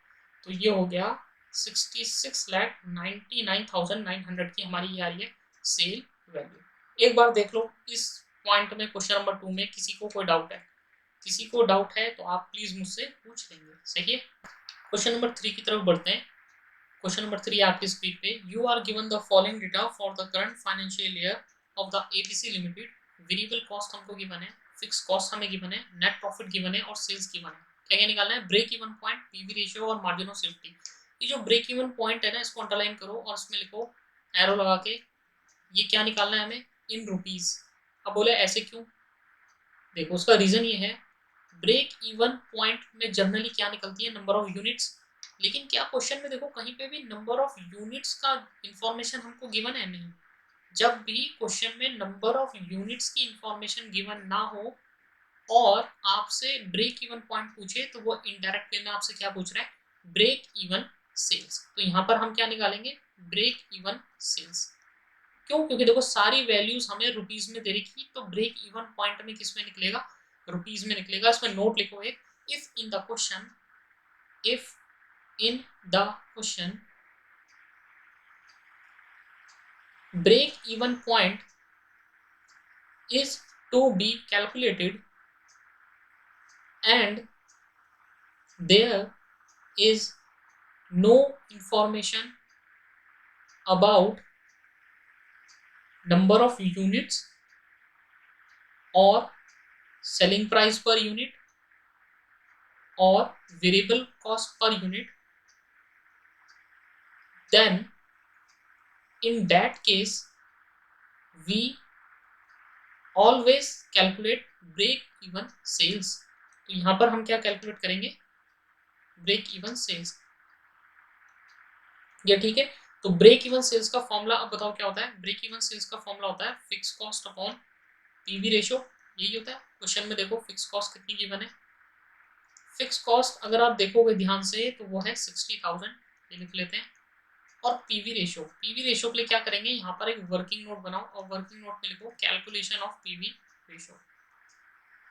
तो ये हो गया 66,99,900 की हमारी ये आ रही है सेल वैल्यू। एक बार देख लो इस पॉइंट में, क्वेश्चन नंबर 2 में किसी को कोई डाउट है, किसी को डाउट है तो आप प्लीज मुझसे पूछ लेंगे, सही है। क्वेश्चन नंबर 3 की तरफ बढ़ते हैं। क्वेश्चन नंबर 3 आपकी स्क्रीन पे, you are given the following data for the current financial year of the ABC limited. Variable cost हमको गिवन है, फिक्स कॉस्ट हमें गिवन है, नेट प्रॉफिट गिवन है और सेल्स गिवन है। क्या क्या निकालना है, break even point, PV ratio और मार्जिन ऑफ सेफ्टी। ये जो ब्रेक इवन पॉइंट है ना, इसको अंडरलाइन करो और इसमें लिखो एरो लगा के, ये क्या निकालना है हमें, इन रुपीज। अब बोले ऐसे क्यों, देखो उसका रीजन ये है, ब्रेक इवन पॉइंट में जनरली क्या निकलती है, नंबर ऑफ यूनिट्स। लेकिन क्या क्वेश्चन में देखो कहीं पे भी नंबर ऑफ यूनिट्स का इंफॉर्मेशन हमको गिवन है, नहीं। जब भी क्वेश्चन में नंबर ऑफ यूनिट्स की इंफॉर्मेशन गिवन ना हो और आपसे ब्रेक इवन पॉइंट पूछे, तो वो इनडायरेक्ट वे में आपसे क्या पूछ रहा है, ब्रेक इवन सेल्स। तो यहाँ पर हम क्या निकालेंगे, ब्रेक इवन सेल्स। क्यों, क्योंकि देखो सारी वैल्यूज हमें रुपीज में दे रखी, तो ब्रेक इवन पॉइंट में किस में निकलेगा, रुपीज में निकलेगा। इसमें नोट लिखो एक, if in the question, if in the question break even point is to be calculated and there is no information about number of units or selling price per unit or variable cost per unit, then in that case we always calculate break even sales। तो यहां पर हम क्या calculate करेंगे, break even sales. ये ठीक है। तो ब्रेक इवन सेल्स का फॉर्मूला अब बताओ क्या होता है, ब्रेक इवन सेल्स का फॉर्मूला होता है fix cost upon PV ratio, यही होता है। क्वेश्चन में देखो फिक्स कॉस्ट कितनी गिवन है, फिक्स कॉस्ट अगर आप देखोगे ध्यान से तो वो है 60,000, ये लिख लेते हैं। और पीवी रेशियो, पीवी रेशियो के लिए क्या करेंगे, यहाँ पर एक वर्किंग नोट बनाओ और वर्किंग नोट में लिखो calculation of PV ratio,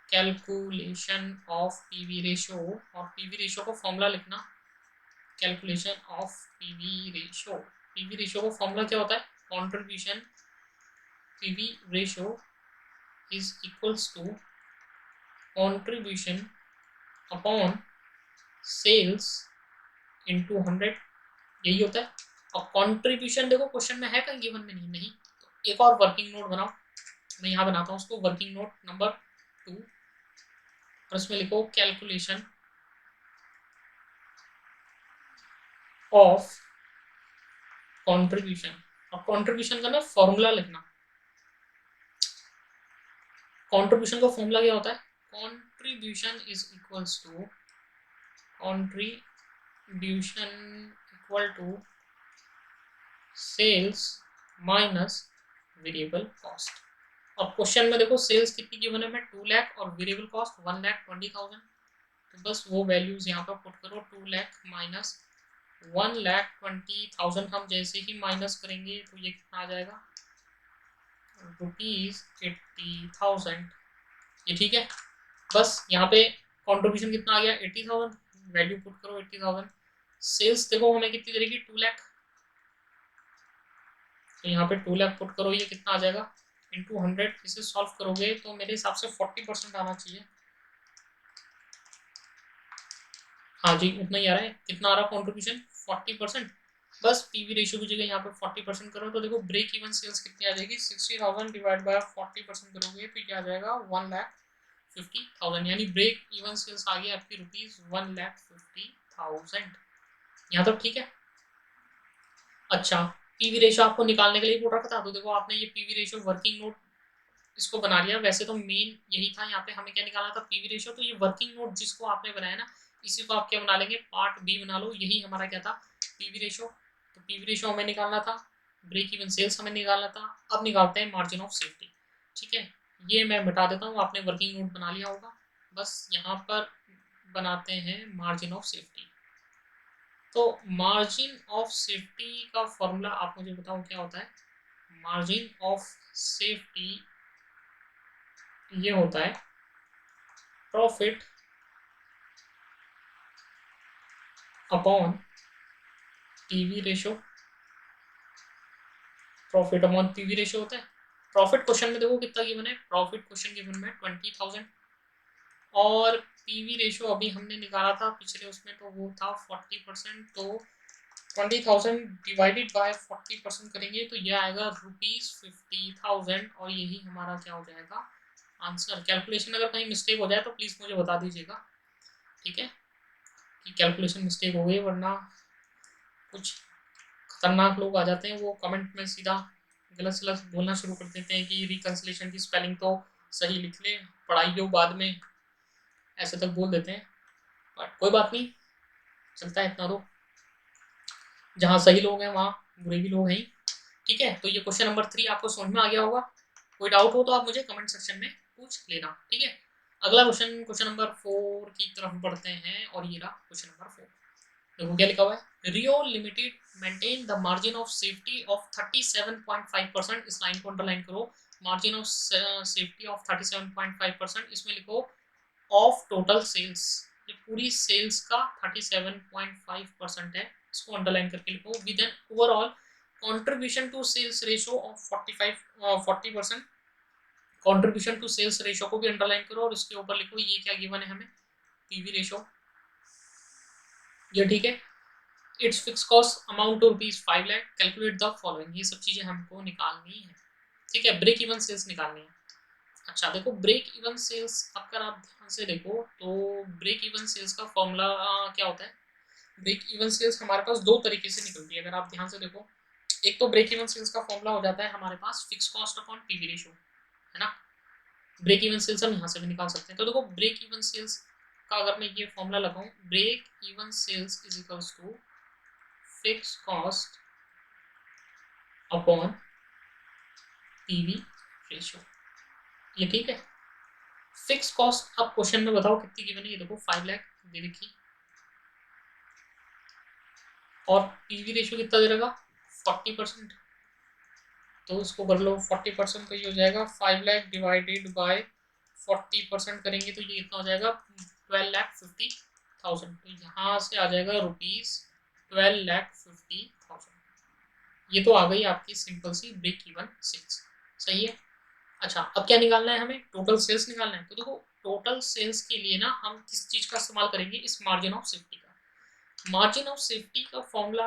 calculation of PV ratio. और पीवी रेशियो का फॉर्मूला लिखना, calculation of PV ratio. PV ratio का फॉर्मूला क्या होता है, contribution PV ratio is equals to contribution upon sales into 100, यही होता है। और कंट्रीब्यूशन देखो क्वेश्चन में है कहीं गिवन में, नहीं। तो एक और वर्किंग नोट बनाओ, मैं यहाँ बनाता हूँ उसको, वर्किंग नोट नंबर 2, और इसमें लिखो कैलकुलेशन ऑफ कंट्रीब्यूशन। और कंट्रीब्यूशन का ना फॉर्मूला लिखना, कंट्रीब्यूशन का फॉर्मूला क्या होता है, contribution is equals to, contribution equal to sales minus variable cost. अब क्वेश्चन में देखो सेल्स कितनी गिवन है, मैं 2 लाख और वेरिएबल कॉस्ट 1,20,000। तो बस वो वैल्यूज यहाँ पर पुट करो, 2 लाख माइनस 1,20,000। हम जैसे ही माइनस करेंगे तो ये कितना आ जाएगा, ₹80,000। ये ठीक है। बस यहाँ पे कंट्रीब्यूशन कितना आ गया 80,000, वैल्यू पुट करो 80,000। सेल्स देखो हमें कितनी देगी 2 लाख, तो यहाँ पे 2 लाख पुट करो, ये कितना आ जाएगा इंटू 100। इसे सॉल्व करोगे तो मेरे हिसाब से 40% आना चाहिए। हाँ जी उतना ही आ रहा है, कितना आ रहा है कंट्रीब्यूशन 40%। बस पीवी रेशियो की जगह यहाँ पे 40% करो तो देखो ब्रेक इवन सेल्स कितनी आ जाएगी, 60,000 डिवाइड बाय 40% करोगे तो क्या आ जाएगा 1,50,000। यानी ब्रेक इवन सेल्स आ गई आपकी ₹1,50,000। यहाँ तक ठीक है। अच्छा पीवी रेशियो आपको निकालने के लिए बोल रखा था, तो देखो आपने ये पीवी रेशियो वर्किंग नोट इसको बना लिया। वैसे तो मेन यही था, यहाँ पे हमें क्या निकालना था, पीवी रेशियो। तो ये वर्किंग नोट जिसको आपने बनाया ना, इसी को आप क्या बना लेंगे, पार्ट बी बना लो। यही हमारा क्या था, पीवी रेशियो। तो पीवी रेशियो हमें निकालना था, ब्रेक इवन सेल्स हमें निकालना था। अब निकालते हैं मार्जिन ऑफ सेफ्टी। ठीक है, ये मैं मिटा देता हूँ, आपने वर्किंग नोट बना लिया होगा। बस यहाँ पर बनाते हैं मार्जिन ऑफ सेफ्टी। तो मार्जिन ऑफ सेफ्टी का फॉर्मूला आप मुझे बताओ क्या होता है। मार्जिन ऑफ सेफ्टी ये होता है profit upon PV ratio. Profit upon PV ratio होता है। प्रॉफिट क्वेश्चन में देखो कितना गिवन है, प्रॉफिट क्वेश्चन गिवन में 20,000, और पीवी रेशो अभी हमने निकाला था पिछले उसमें, तो वो था 40%। तो 20,000 डिवाइडेड बाय 40% करेंगे तो ये आएगा ₹50,000, और यही हमारा क्या हो जाएगा, आंसर। कैलकुलेशन अगर कहीं मिस्टेक हो जाए तो प्लीज़ मुझे बता दीजिएगा, ठीक है, कि कैलकुलेशन मिस्टेक हो गई, वरना कुछ खतरनाक लोग आ जाते हैं, वो कमेंट में सीधा गलत सलत बोलना शुरू कर देते हैं कि रिकन्सिलेशन की स्पेलिंग तो सही लिख ले, पढ़ाई हो बाद में, ऐसे तक बोल देते हैं। बट कोई बात नहीं, चलता है इतना तो, जहाँ सही लोग हैं वहाँ बुरे भी लोग हैं। ठीक है, तो ये क्वेश्चन नंबर 3 आपको समझ में आ गया होगा। कोई डाउट हो तो आप मुझे कमेंट सेक्शन में पूछ लेना, ठीक है। अगला क्वेश्चन, क्वेश्चन नंबर 4 की तरफ बढ़ते हैं, और ये रहा क्वेश्चन नंबर 4। देखो क्या लिखा हुआ है, Rio limited maintain the margin of safety of 37.5%। इस लाइन को अंडरलाइन करो, मार्जिन ऑफ सेफ्टी ऑफ 37.5%। इसमें लिखो ऑफ टोटल सेल्स, ये पूरी सेल्स का 37.5% है, इसको अंडरलाइन करके लिखो। With an overall contribution to sales ratio of 40%। Contribution to sales ratio को भी अंडरलाइन करो, और इसके ऊपर लिखो ये क्या गिवन है हमें, पीवी रेशो, ये ठीक है। It's fix cost amount to ₹5 lakh, calculate the following. ये सब चीजें हमको निकालनी है, ठीक है। ब्रेक इवन सेल्स निकालनी है। अच्छा देखो, ब्रेक इवन सेल्स अगर आप ध्यान से देखो तो ब्रेक इवन सेल्स का फॉर्मूला क्या होता है। ब्रेक इवन सेल्स हमारे पास दो तरीके से निकलती है, अगर आप ध्यान से देखो। एक तो ब्रेक इवन सेल्स का फॉर्मूला हो जाता है हमारे पास fix cost upon PV ratio, है ना। ब्रेक इवन सेल्स हम यहाँ से भी निकाल सकते हैं। तो देखो, ब्रेक इवन सेल्स का अगर मैं ये फॉर्मूला लगाऊं, break even sales is equals to fix cost upon PV ratio, ये ठीक है। फिक्स कॉस्ट अब क्वेश्चन में बताओ कितनी गिवन है, ये देखो 5 लाख दे रखी, और पीवी रेशियो कितना दे रखा, 40%। तो इसको कर लो 40%, तो ये हो जाएगा 5 लाख डिवाइडेड बाय 40% करेंगे तो ये कितना हो जाएगा, 12,50,000। तो यहाँ से आ जाएगा ₹12,50,000। ये तो आ गई आपकी सिंपल सी ब्रेक इवन सेल्स, सही है। अच्छा, अब क्या निकालना है हमें, टोटल सेल्स निकालना है। तो देखो, टोटल सेल्स के लिए ना हम किस चीज़ का इस्तेमाल करेंगे, इस मार्जिन ऑफ सेफ्टी का। मार्जिन ऑफ सेफ्टी का फॉर्मूला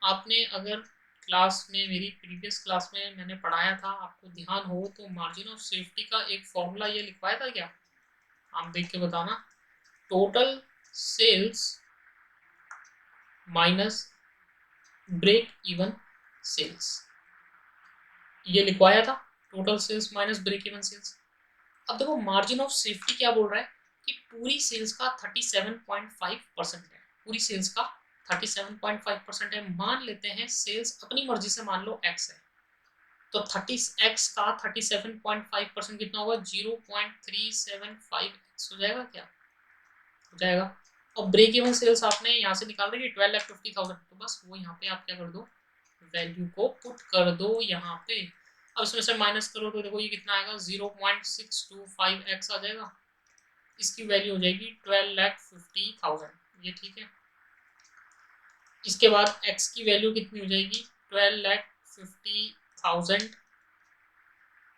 आपने अगर क्लास में, मेरी प्रीवियस क्लास में मैंने पढ़ाया था, आपको ध्यान हो तो मार्जिन ऑफ सेफ्टी का एक फॉर्मूला ये लिखवाया था क्या, आप देख के बताना। Total sales minus break even sales, ये लिखवाया था, total sales minus break even sales. अब देखो, मार्जिन ऑफ सेफ्टी क्या बोल रहा है कि पूरी सेल्स का 37.5% है, पूरी सेल्स का 37.5% है। मान लेते हैं सेल्स अपनी मर्जी से मान लो x है, तो 30x का 37.5% कितना होगा, 0.375x हो जाएगा, क्या हो जाएगा। और ब्रेक इवन सेल्स आपने यहाँ से निकाल रही है 12,50,000, तो बस वो यहाँ पे आप क्या कर दो, वैल्यू को पुट कर दो यहाँ पे। अब इसमें से माइनस करो तो देखो ये कितना आएगा, 0.625x आ जाएगा। इसकी वैल्यू हो जाएगी 12,50,000, ये ठीक है। इसके बाद x की वैल्यू कितनी हो जाएगी, 12,50,000,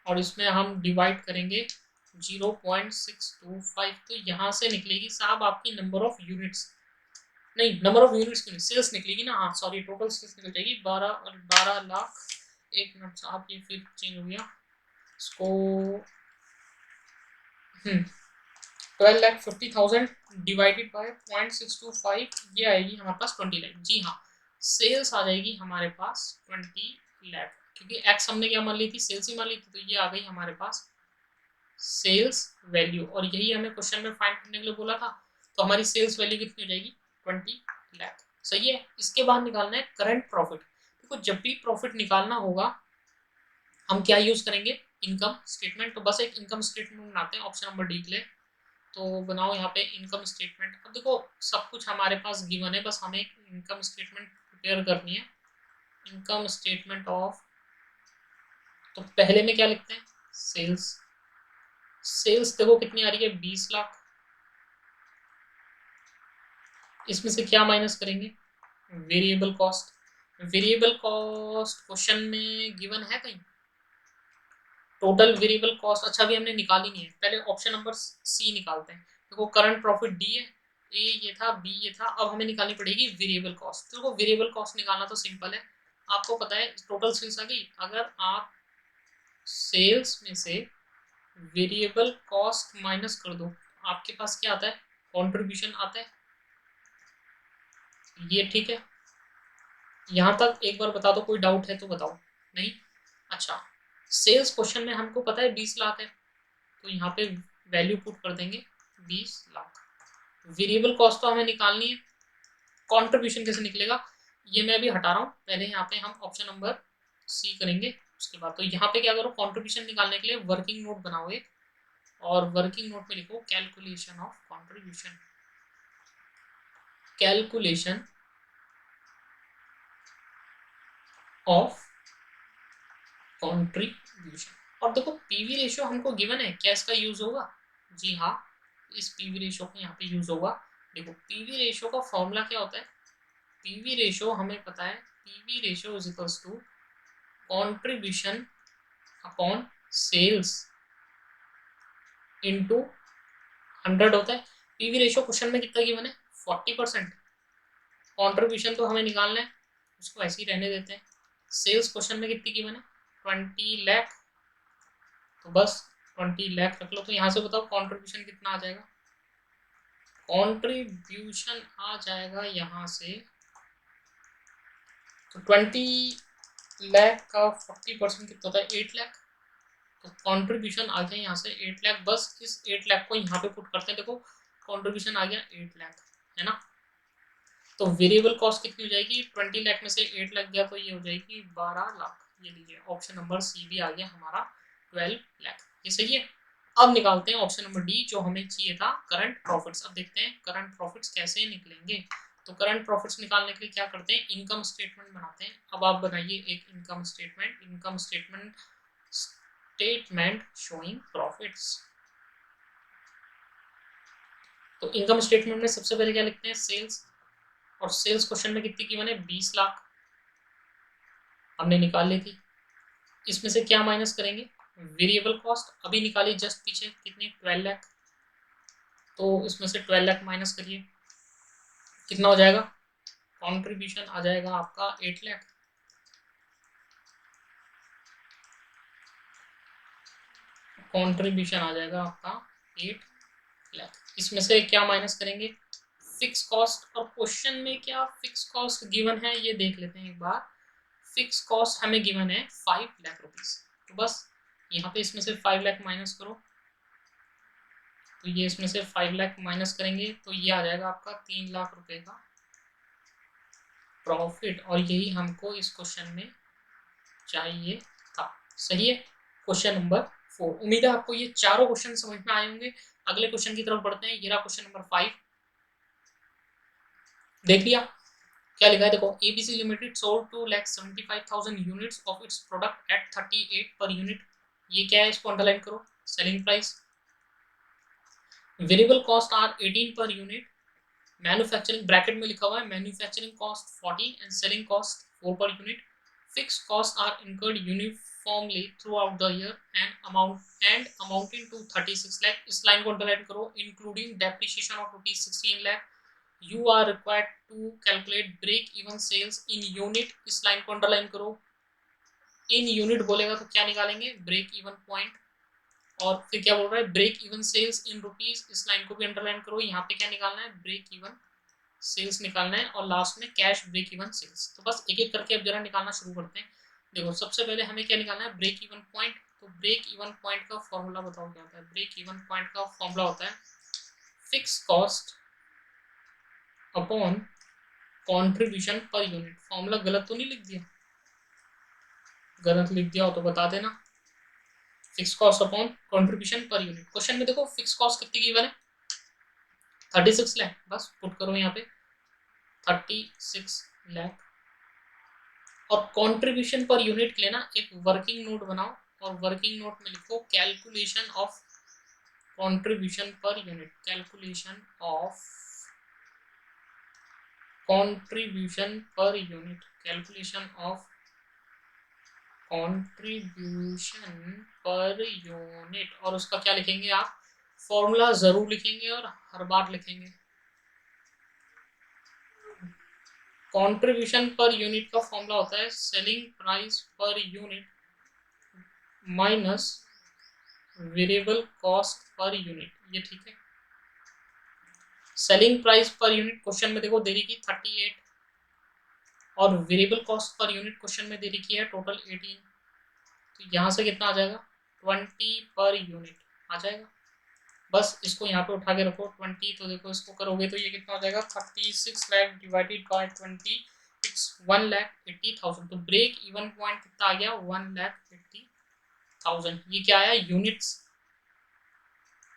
और इसमें हम डिवाइड करेंगे 0.625, तो यहाँ से निकलेगी साहब आपकी नंबर ऑफ यूनिट्स, नहीं नंबर ऑफ यूनिट्स की सेल्स निकलेगी ना, हाँ सॉरी, टोटल सेल्स निकल जाएगी 12 लाख। एक मिनट साहब, ये फिर चेंज हो गया, इसको 12,50,000 डिवाइडेड बाय 0.625, ये आएगी हमारे पास 20 लाख। जी हाँ, सेल्स आ जाएगी हमारे पास 20 लाख, क्योंकि एक्स हमने क्या मान ली थी, सेल्स ही मान ली थी, तो ये आ गई हमारे पास सेल्स वैल्यू, और यही हमें क्वेश्चन में फाइंड करने के लिए बोला था। तो हमारी सेल्स वैल्यू कितनी हो जाएगी, 20 लाख। सही है। इसके बाद निकालना है करंट प्रॉफिट। देखो जब भी प्रॉफिट निकालना होगा हम क्या यूज करेंगे, इनकम स्टेटमेंट। तो बस एक इनकम स्टेटमेंट बनाते हैं ऑप्शन नंबर डी के लिए। तो बनाओ यहाँ पे इनकम स्टेटमेंट। अब देखो सब कुछ हमारे पास गिवन है, बस हमें एक इनकम स्टेटमेंट प्रिपेयर करनी है। इनकम स्टेटमेंट ऑफ, तो पहले में क्या लिखते हैं, सेल्स। सेल्स देखो कितनी आ रही है, 20 लाख। इसमें से क्या माइनस करेंगे, variable cost. Variable cost question में गिवन है कहीं, टोटल वेरिएबल कॉस्ट। अच्छा अभी हमने निकाली नहीं है, पहले ऑप्शन नंबर सी निकालते हैं। देखो करंट प्रॉफिट डी है, ए ये था, बी ये था, अब हमें निकालनी पड़ेगी वेरिएबल कॉस्ट। देखो वेरिएबल कॉस्ट निकालना तो सिंपल है, आपको पता है टोटल सेल्स आ गई। अगर आप सेल्स में से वेरिएबल कॉस्ट माइनस कर दो, आपके पास क्या आता है, कंट्रीब्यूशन आता है। ये ठीक है, यहाँ तक एक बार बता दो, कोई डाउट है तो बताओ। नहीं, अच्छा सेल्स क्वेश्चन में हमको पता है 20 लाख है, तो यहाँ पे वैल्यू पुट कर देंगे 20 लाख। वेरिएबल कॉस्ट तो हमें निकालनी है, कंट्रीब्यूशन कैसे निकलेगा ये मैं अभी हटा रहा हूँ, पहले यहाँ पे हम ऑप्शन नंबर सी करेंगे उसके बाद। तो यहाँ पे क्या करो, कंट्रीब्यूशन निकालने के लिए वर्किंग नोट बनाओ एक, और वर्किंग नोट में लिखो calculation of contribution. Calculation of contribution. और देखो पीवी रेशियो हमको गिवन है, क्या इसका यूज होगा, जी हाँ इस पीवी रेशियो का यहाँ पे यूज होगा। देखो पीवी रेशियो का फॉर्मूला क्या होता है, पीवी रेशियो हमें पता है, PV ratio is equals to contribution upon sales into 100 होता है। पीवी रेशियो क्वेश्चन में कितना गिवन है, 40%। कंट्रीब्यूशन तो हमें निकालना है, उसको ऐसे ही रहने देते हैं। सेल्स क्वेश्चन में कितनी गिवन है, 20 लाख, तो बस 20 लाख रख लो। तो यहाँ से बताओ कंट्रीब्यूशन कितना आ जाएगा, कंट्रीब्यूशन आ जाएगा यहाँ से, तो 20 लाख का 40% कितना होता है, 8 लाख। तो कंट्रीब्यूशन आ गया यहाँ से 8 लाख, बस इस 8 लाख को यहाँ पे पुट करते हैं। देखो कंट्रीब्यूशन आ गया 8 लाख, है ना। तो वेरिएबल कॉस्ट कितनी हो जाएगी, 20 लाख में से 8 लाख गया तो ये हो जाएगी 12 लाख। ये लीजिए ऑप्शन नंबर सी भी आ गया हमारा 12 लाख, ये सही है। अब निकालते हैं ऑप्शन नंबर डी जो हमें चाहिए था, करंट प्रॉफिट्स। अब देखते हैं करंट प्रॉफिट्स कैसे निकलेंगे। तो करंट प्रॉफिट्स निकालने के लिए क्या करते हैं, इनकम स्टेटमेंट बनाते हैं। अब आप बनाइए एक income statement, income statement showing profits. तो इनकम स्टेटमेंट में सबसे पहले क्या लिखते हैं, सेल्स। और सेल्स क्वेश्चन में कितनी कीमत है, 20 लाख हमने निकाल ली थी। इसमें से क्या माइनस करेंगे, वेरिएबल कॉस्ट अभी निकाली जस्ट पीछे, कितनी, 12 लाख। तो इसमें से 12 लाख माइनस करिए, कितना हो जाएगा, कंट्रीब्यूशन आ जाएगा आपका 8 लाख। कंट्रीब्यूशन आ जाएगा आपका 8 लाख। इसमें से क्या माइनस करेंगे, फिक्स कॉस्ट। और क्वेश्चन में क्या फिक्स कॉस्ट गिवन है ये देख लेते हैं एक बार। फिक्स कॉस्ट हमें गिवन है 5 लाख रुपीज। तो बस यहाँ पे इसमें से 5 लाख माइनस करो, तो ये इसमें से 5 लाख माइनस करेंगे तो ये आ जाएगा आपका 3 लाख रुपए का प्रॉफिट। और यही हमको इस क्वेश्चन में चाहिए था। सही है। Question number 4। उम्मीद है आपको ये चारों क्वेश्चन समझ में आए होंगे। अगले क्वेश्चन की तरफ बढ़ते हैं। ये रहा क्वेश्चन नंबर 5। देख लिया क्या लिखा है, देखो ABC limited sold 2,75,000 units of its product at 38 per unit. ये क्या है, इसको अंडरलाइन करो, selling price. Variable cost are 18 per unit. Manufacturing bracket में लिखा हुआ है, manufacturing cost 14 and selling cost 4 per unit. Fixed cost are incurred uniformly throughout the year and amounting to 36 lakh. इस लाइन को अंडरलाइन करो, including depreciation of ₹16 lakh. You are required to calculate break even sales in unit। इस line को underline करो। In unit बोलेगा तो क्या निकालेंगे, ब्रेक इवन पॉइंट। और फिर क्या बोल रहा है, break even sales in rupees. इस लाइन को भी अंडरलाइन करो। यहाँ पे क्या निकालना है, ब्रेक इवन सेल्स निकालना है, और लास्ट में कैश ब्रेक इवन सेल्स। तो बस एक एक करके अब जरा निकालना शुरू करते हैं। देखो सबसे पहले हमें क्या निकालना है, ब्रेक इवन पॉइंट। तो ब्रेक इवन पॉइंट का फॉर्मूला बताओ क्या होता है। ब्रेक इवन पॉइंट का फॉर्मूला होता है fix cost upon contribution per unit. Formula गलत तो नहीं लिख दिया? गलत लिख दिया हो तो बता देना। Fix cost upon contribution per unit. Question में देखो फिक्स कॉस्ट कितनी गिवन है, 36 लाख। बस पुट करो यहाँ पे 36 लाख। और कंट्रीब्यूशन पर यूनिट के लिए ना एक वर्किंग नोट बनाओ और वर्किंग नोट में लिखो calculation of contribution per unit. Calculation of contribution per unit. Calculation of contribution per unit. और उसका क्या लिखेंगे आप? फॉर्मूला जरूर लिखेंगे और हर बार लिखेंगे। कंट्रीब्यूशन पर यूनिट का फॉर्मूला होता है selling price per unit minus variable cost per unit. ये ठीक है। Selling price per unit question में देखो दे रही की 38 और variable cost per unit question में दे रही है टोटल 18। तो यहाँ से कितना आ जाएगा? 20 पर यूनिट आ जाएगा। बस इसको यहाँ पे उठा के रखो 20। तो देखो इसको करोगे तो ये कितना हो जाएगा? 36 लाख डिवाइडेड बाय 20 इट्स 1,80,000। तो ब्रेक इवन पॉइंट कितना आ गया? 1,80,000। ये क्या आया? यूनिट्स।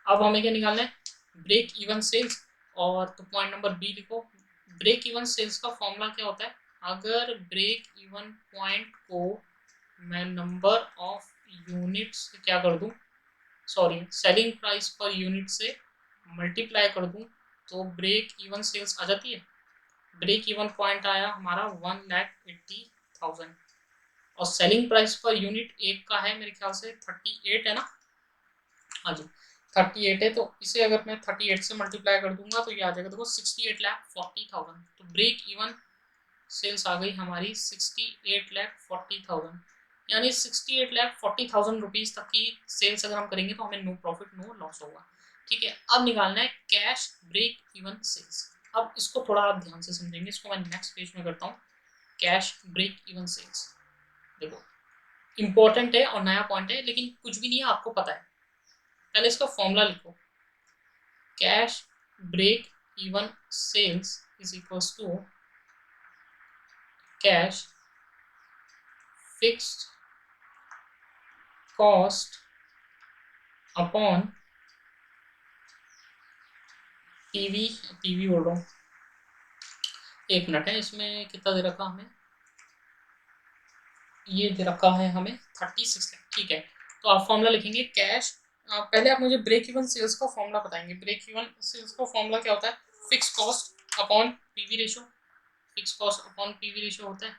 अब हमें क्या निकालना है? Break even sales. और तो पॉइंट नंबर बी लिखो। ब्रेक इवन सेल्स का फॉर्मूला क्या होता है? अगर ब्रेक इवन पॉइंट को मैं नंबर ऑफ यूनिट से क्या कर दूं, sorry selling price per unit से मल्टीप्लाई कर दूं तो ब्रेक इवन सेल्स आ जाती है। ब्रेक इवन पॉइंट आया हमारा 1,80,000 और सेलिंग प्राइस पर यूनिट एक का है मेरे ख्याल से 38 है ना। हाँ जी 38 है। तो इसे अगर मैं 38 से मल्टीप्लाई कर दूंगा तो ये आ जाएगा देखो 68,40,000। तो ब्रेक इवन सेल्स आ गई हमारी 68,40,000। यानी 68,40,000 रुपीज तक की सेल्स अगर हम करेंगे तो हमें नो प्रॉफिट नो लॉस होगा। ठीक है। अब निकालना है कैश ब्रेक इवन सेल्स। अब इसको थोड़ा आप ध्यान से समझेंगे। इसको मैं नेक्स्ट पेज में करता हूँ। कैश ब्रेक इवन सेल्स देखो इंपॉर्टेंट है और नया पॉइंट है लेकिन कुछ भी नहीं है, आपको पता है। पहले इसका फॉर्मूला लिखो। Cash break even sales is equals to cash fixed cost upon PV बोल रहा हूँ, एक मिनट है। इसमें कितना दे रखा हमें? ये दे रखा है हमें 36 लाख। ठीक है। तो आप फॉर्मूला लिखेंगे कैश। पहले आप मुझे ब्रेक इवन सेल्स का फॉर्मूला बताएंगे। ब्रेक इवन सेल्स का फॉर्मूला क्या होता है? Fix cost upon PV ratio. Fix cost upon PV ratio होता है।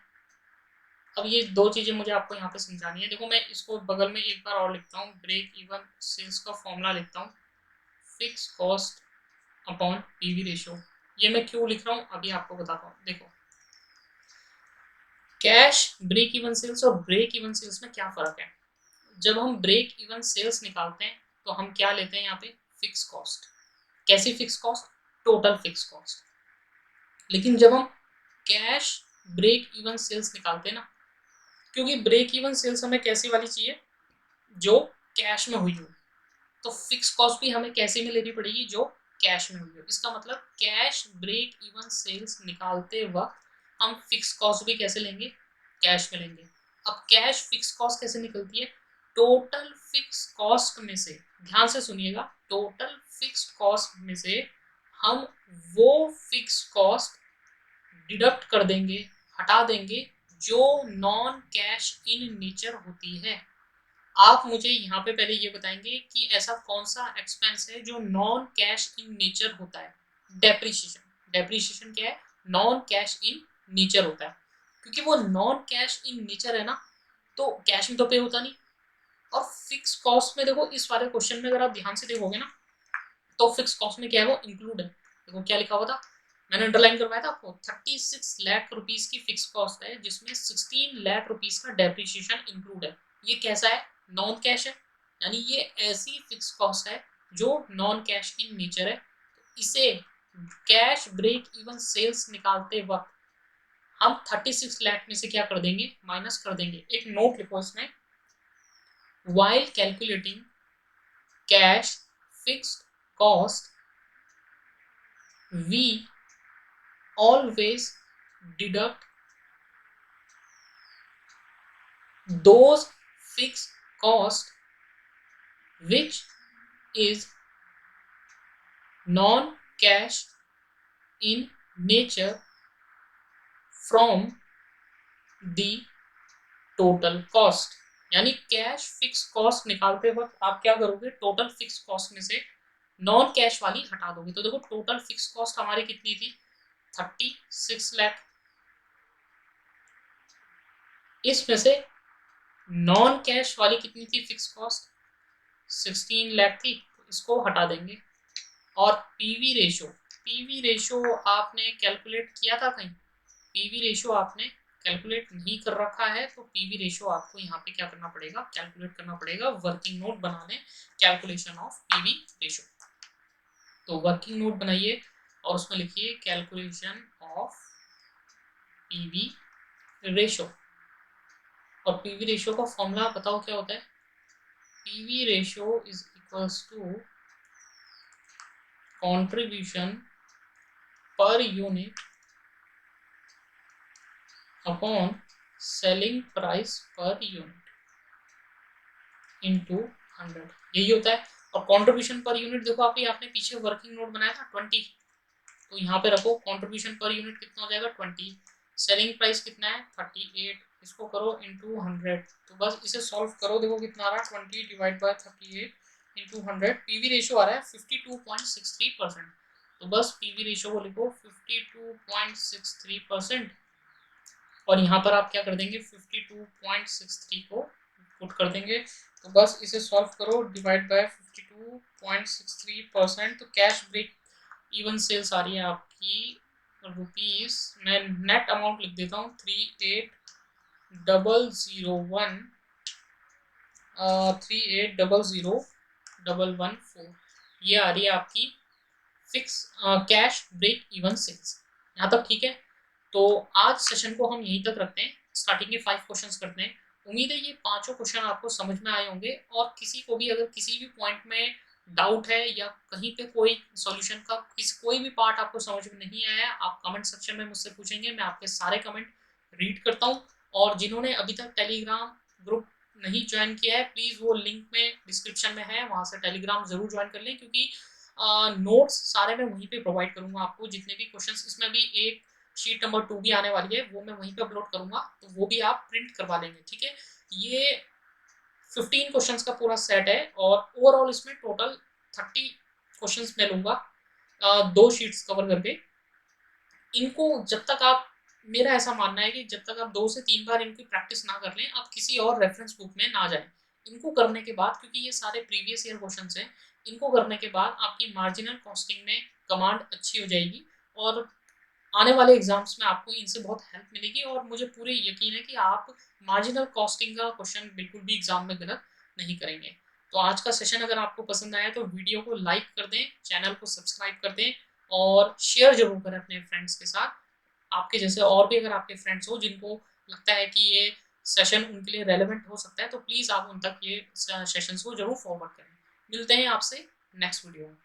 अब ये दो चीजें मुझे आपको यहाँ पे समझानी है। देखो मैं इसको बगल में एक बार और लिखता हूँ। ब्रेक इवन सेल्स का फॉर्मूला लिखता हूँ fix cost upon PV ratio. ये मैं क्यों लिख रहा हूँ अभी आपको बताता हूँ। देखो कैश ब्रेक इवन सेल्स और ब्रेक इवन सेल्स में क्या फर्क है? जब हम ब्रेक इवन सेल्स निकालते हैं तो हम क्या लेते हैं यहाँ पे? Fix cost. कैसी fix cost? Total fix cost. लेकिन जब हम कैश ब्रेक इवन सेल्स निकालते हैं ना, क्योंकि ब्रेक इवन सेल्स हमें कैसी वाली चाहिए? जो कैश में हुई हो। तो फिक्स कॉस्ट भी हमें कैसे में लेनी पड़ेगी? जो कैश में हुई हो। इसका मतलब कैश ब्रेक इवन सेल्स निकालते वक्त हम फिक्स कॉस्ट भी कैसे लेंगे? कैश में लेंगे। अब कैश फिक्स कॉस्ट कैसे निकलती है? टोटल फिक्स कॉस्ट में से, ध्यान से सुनिएगा, टोटल फिक्स कॉस्ट में से हम वो फिक्स कॉस्ट डिडक्ट कर देंगे, हटा देंगे जो नॉन कैश इन नेचर होती है। आप मुझे यहाँ पे पहले ये बताएंगे कि ऐसा कौन सा एक्सपेंस है जो नॉन कैश इन नेचर होता है? डेप्रिसिएशन। डेप्रिसिएशन क्या है? नॉन कैश इन नेचर होता है। क्योंकि वो नॉन कैश इन नेचर है ना, तो कैश में तो पे होता नहीं। और फिक्स कॉस्ट में देखो इस वाले क्वेश्चन में अगर आप ध्यान से देखोगे ना तो फिक्स कॉस्ट में क्या है? वो इंक्लूड है। देखो क्या लिखा हुआ था, मैंने अंडरलाइन करवाया था आपको। 36 लाख रुपीस की फिक्स कॉस्ट है जिसमें 16 लाख रुपीस का डेप्रिसिएशन इंक्लूड है। ये कैसा है? नॉन कैश है। यानी ये ऐसी फिक्स कॉस्ट है जो नॉन कैश इन नेचर है। इसे कैश ब्रेक इवन सेल्स निकालते वक्त हम 36 लाख में से क्या कर देंगे? माइनस कर देंगे। एक नोट लिखो इसमें, while calculating cash fixed cost, we always deduct those fixed cost which is non-cash in nature from the total cost। यानी कैश फिक्स कॉस्ट निकालते वक्त आप क्या करोगे, टोटल फिक्स कॉस्ट में से नॉन कैश वाली हटा दोगे। तो देखो टोटल फिक्स कॉस्ट हमारी कितनी थी, 36 लाख। इसमें से नॉन कैश वाली कितनी थी फिक्स कॉस्ट, 16 लाख थी, तो इसको हटा देंगे। और पीवी रेशो आपने कैलकुलेट किया था कहीं, पीवी रेशो आपने कैलकुलेट नहीं कर रखा है, तो पीवी रेशो आपको यहाँ पे क्या करना पड़ेगा, कैलकुलेट करना पड़ेगा। वर्किंग नोट बना लें, कैलकुलेशन ऑफ पीवी रेशो। तो वर्किंग नोट बनाइए और उसमें लिखिए कैलकुलेशन ऑफ पीवी रेशो। और पीवी रेशो का फॉर्मूला बताओ क्या होता है, PV ratio is equals to contribution per unit upon selling price per unit into 100, यही होता है। और कंट्रीब्यूशन पर यूनिट देखो आपने पीछे वर्किंग नोट बनाया था 20, तो यहाँ पे रखो कंट्रीब्यूशन पर यूनिट कितना हो जाएगा 20, सेलिंग प्राइस कितना है 38, इसको करो इंटू 100। तो बस इसे सॉल्व करो, देखो कितना आ रहा है 20 divide by 38 into 100। PV ratio आ रहा है 52.63%। तो बस पीवी रेशियो को लिखो 52.63%। और यहाँ पर आप क्या कर देंगे, 52.63 को पुट कर देंगे। तो बस इसे सॉल्व करो, डिवाइड बाय 52.63%। तो कैश ब्रेक इवन सेल्स आ रही है आपकी रुपीज, मैं नेट अमाउंट लिख देता हूँ 3800,114, ये आ रही है आपकी fix cash break even sales. यहाँ तक ठीक है। तो आज सेशन को हम यहीं तक रखते हैं, स्टार्टिंग के 5 क्वेश्चंस करते हैं। उम्मीद है ये पांचों क्वेश्चन आपको समझ में आए होंगे। और किसी को भी अगर किसी भी पॉइंट में डाउट है या कहीं पे कोई सॉल्यूशन का कोई भी पार्ट आपको समझ में नहीं आया, आप कमेंट सेक्शन में मुझसे पूछेंगे, मैं आपके सारे कमेंट रीड करता हूँ। और जिन्होंने अभी तक टेलीग्राम ग्रुप नहीं ज्वाइन किया है, प्लीज़ वो लिंक में डिस्क्रिप्शन में है, वहाँ से टेलीग्राम जरूर ज्वाइन कर लें, क्योंकि नोट्स सारे मैं वहीं पे प्रोवाइड करूँगा आपको। जितने भी क्वेश्चंस, इसमें भी एक शीट नंबर 2 भी आने वाली है, वो मैं वहीं पे अपलोड करूंगा, तो वो भी आप प्रिंट करवा लेंगे, ठीक है। ये 15 क्वेश्चंस का पूरा सेट है और ओवरऑल इसमें टोटल 30 क्वेश्चंस मैं लूंगा 2 शीट्स कवर करके। इनको जब तक आप, मेरा ऐसा मानना है कि जब तक आप 2 से 3 बार इनकी प्रैक्टिस ना कर लें, आप किसी और रेफरेंस बुक में ना जाएं। इनको करने के बाद, क्योंकि ये सारे प्रीवियस ईयर क्वेश्चंस हैं, इनको करने के बाद आपकी मार्जिनल कॉस्टिंग में कमांड अच्छी हो जाएगी और आने वाले एग्जाम्स में आपको इनसे बहुत हेल्प मिलेगी। और मुझे पूरे यकीन है कि आप मार्जिनल कॉस्टिंग का क्वेश्चन बिल्कुल भी एग्जाम में गलत नहीं करेंगे। तो आज का सेशन अगर आपको पसंद आया तो वीडियो को लाइक कर दें, चैनल को सब्सक्राइब कर दें और शेयर जरूर करें अपने फ्रेंड्स के साथ। आपके जैसे और भी अगर आपके फ्रेंड्स हो जिनको लगता है कि ये सेशन उनके लिए रेलेवेंट हो सकता है, तो प्लीज़ आप उन तक ये सेशंस को जरूर फॉरवर्ड करें। मिलते हैं आपसे नेक्स्ट वीडियो में।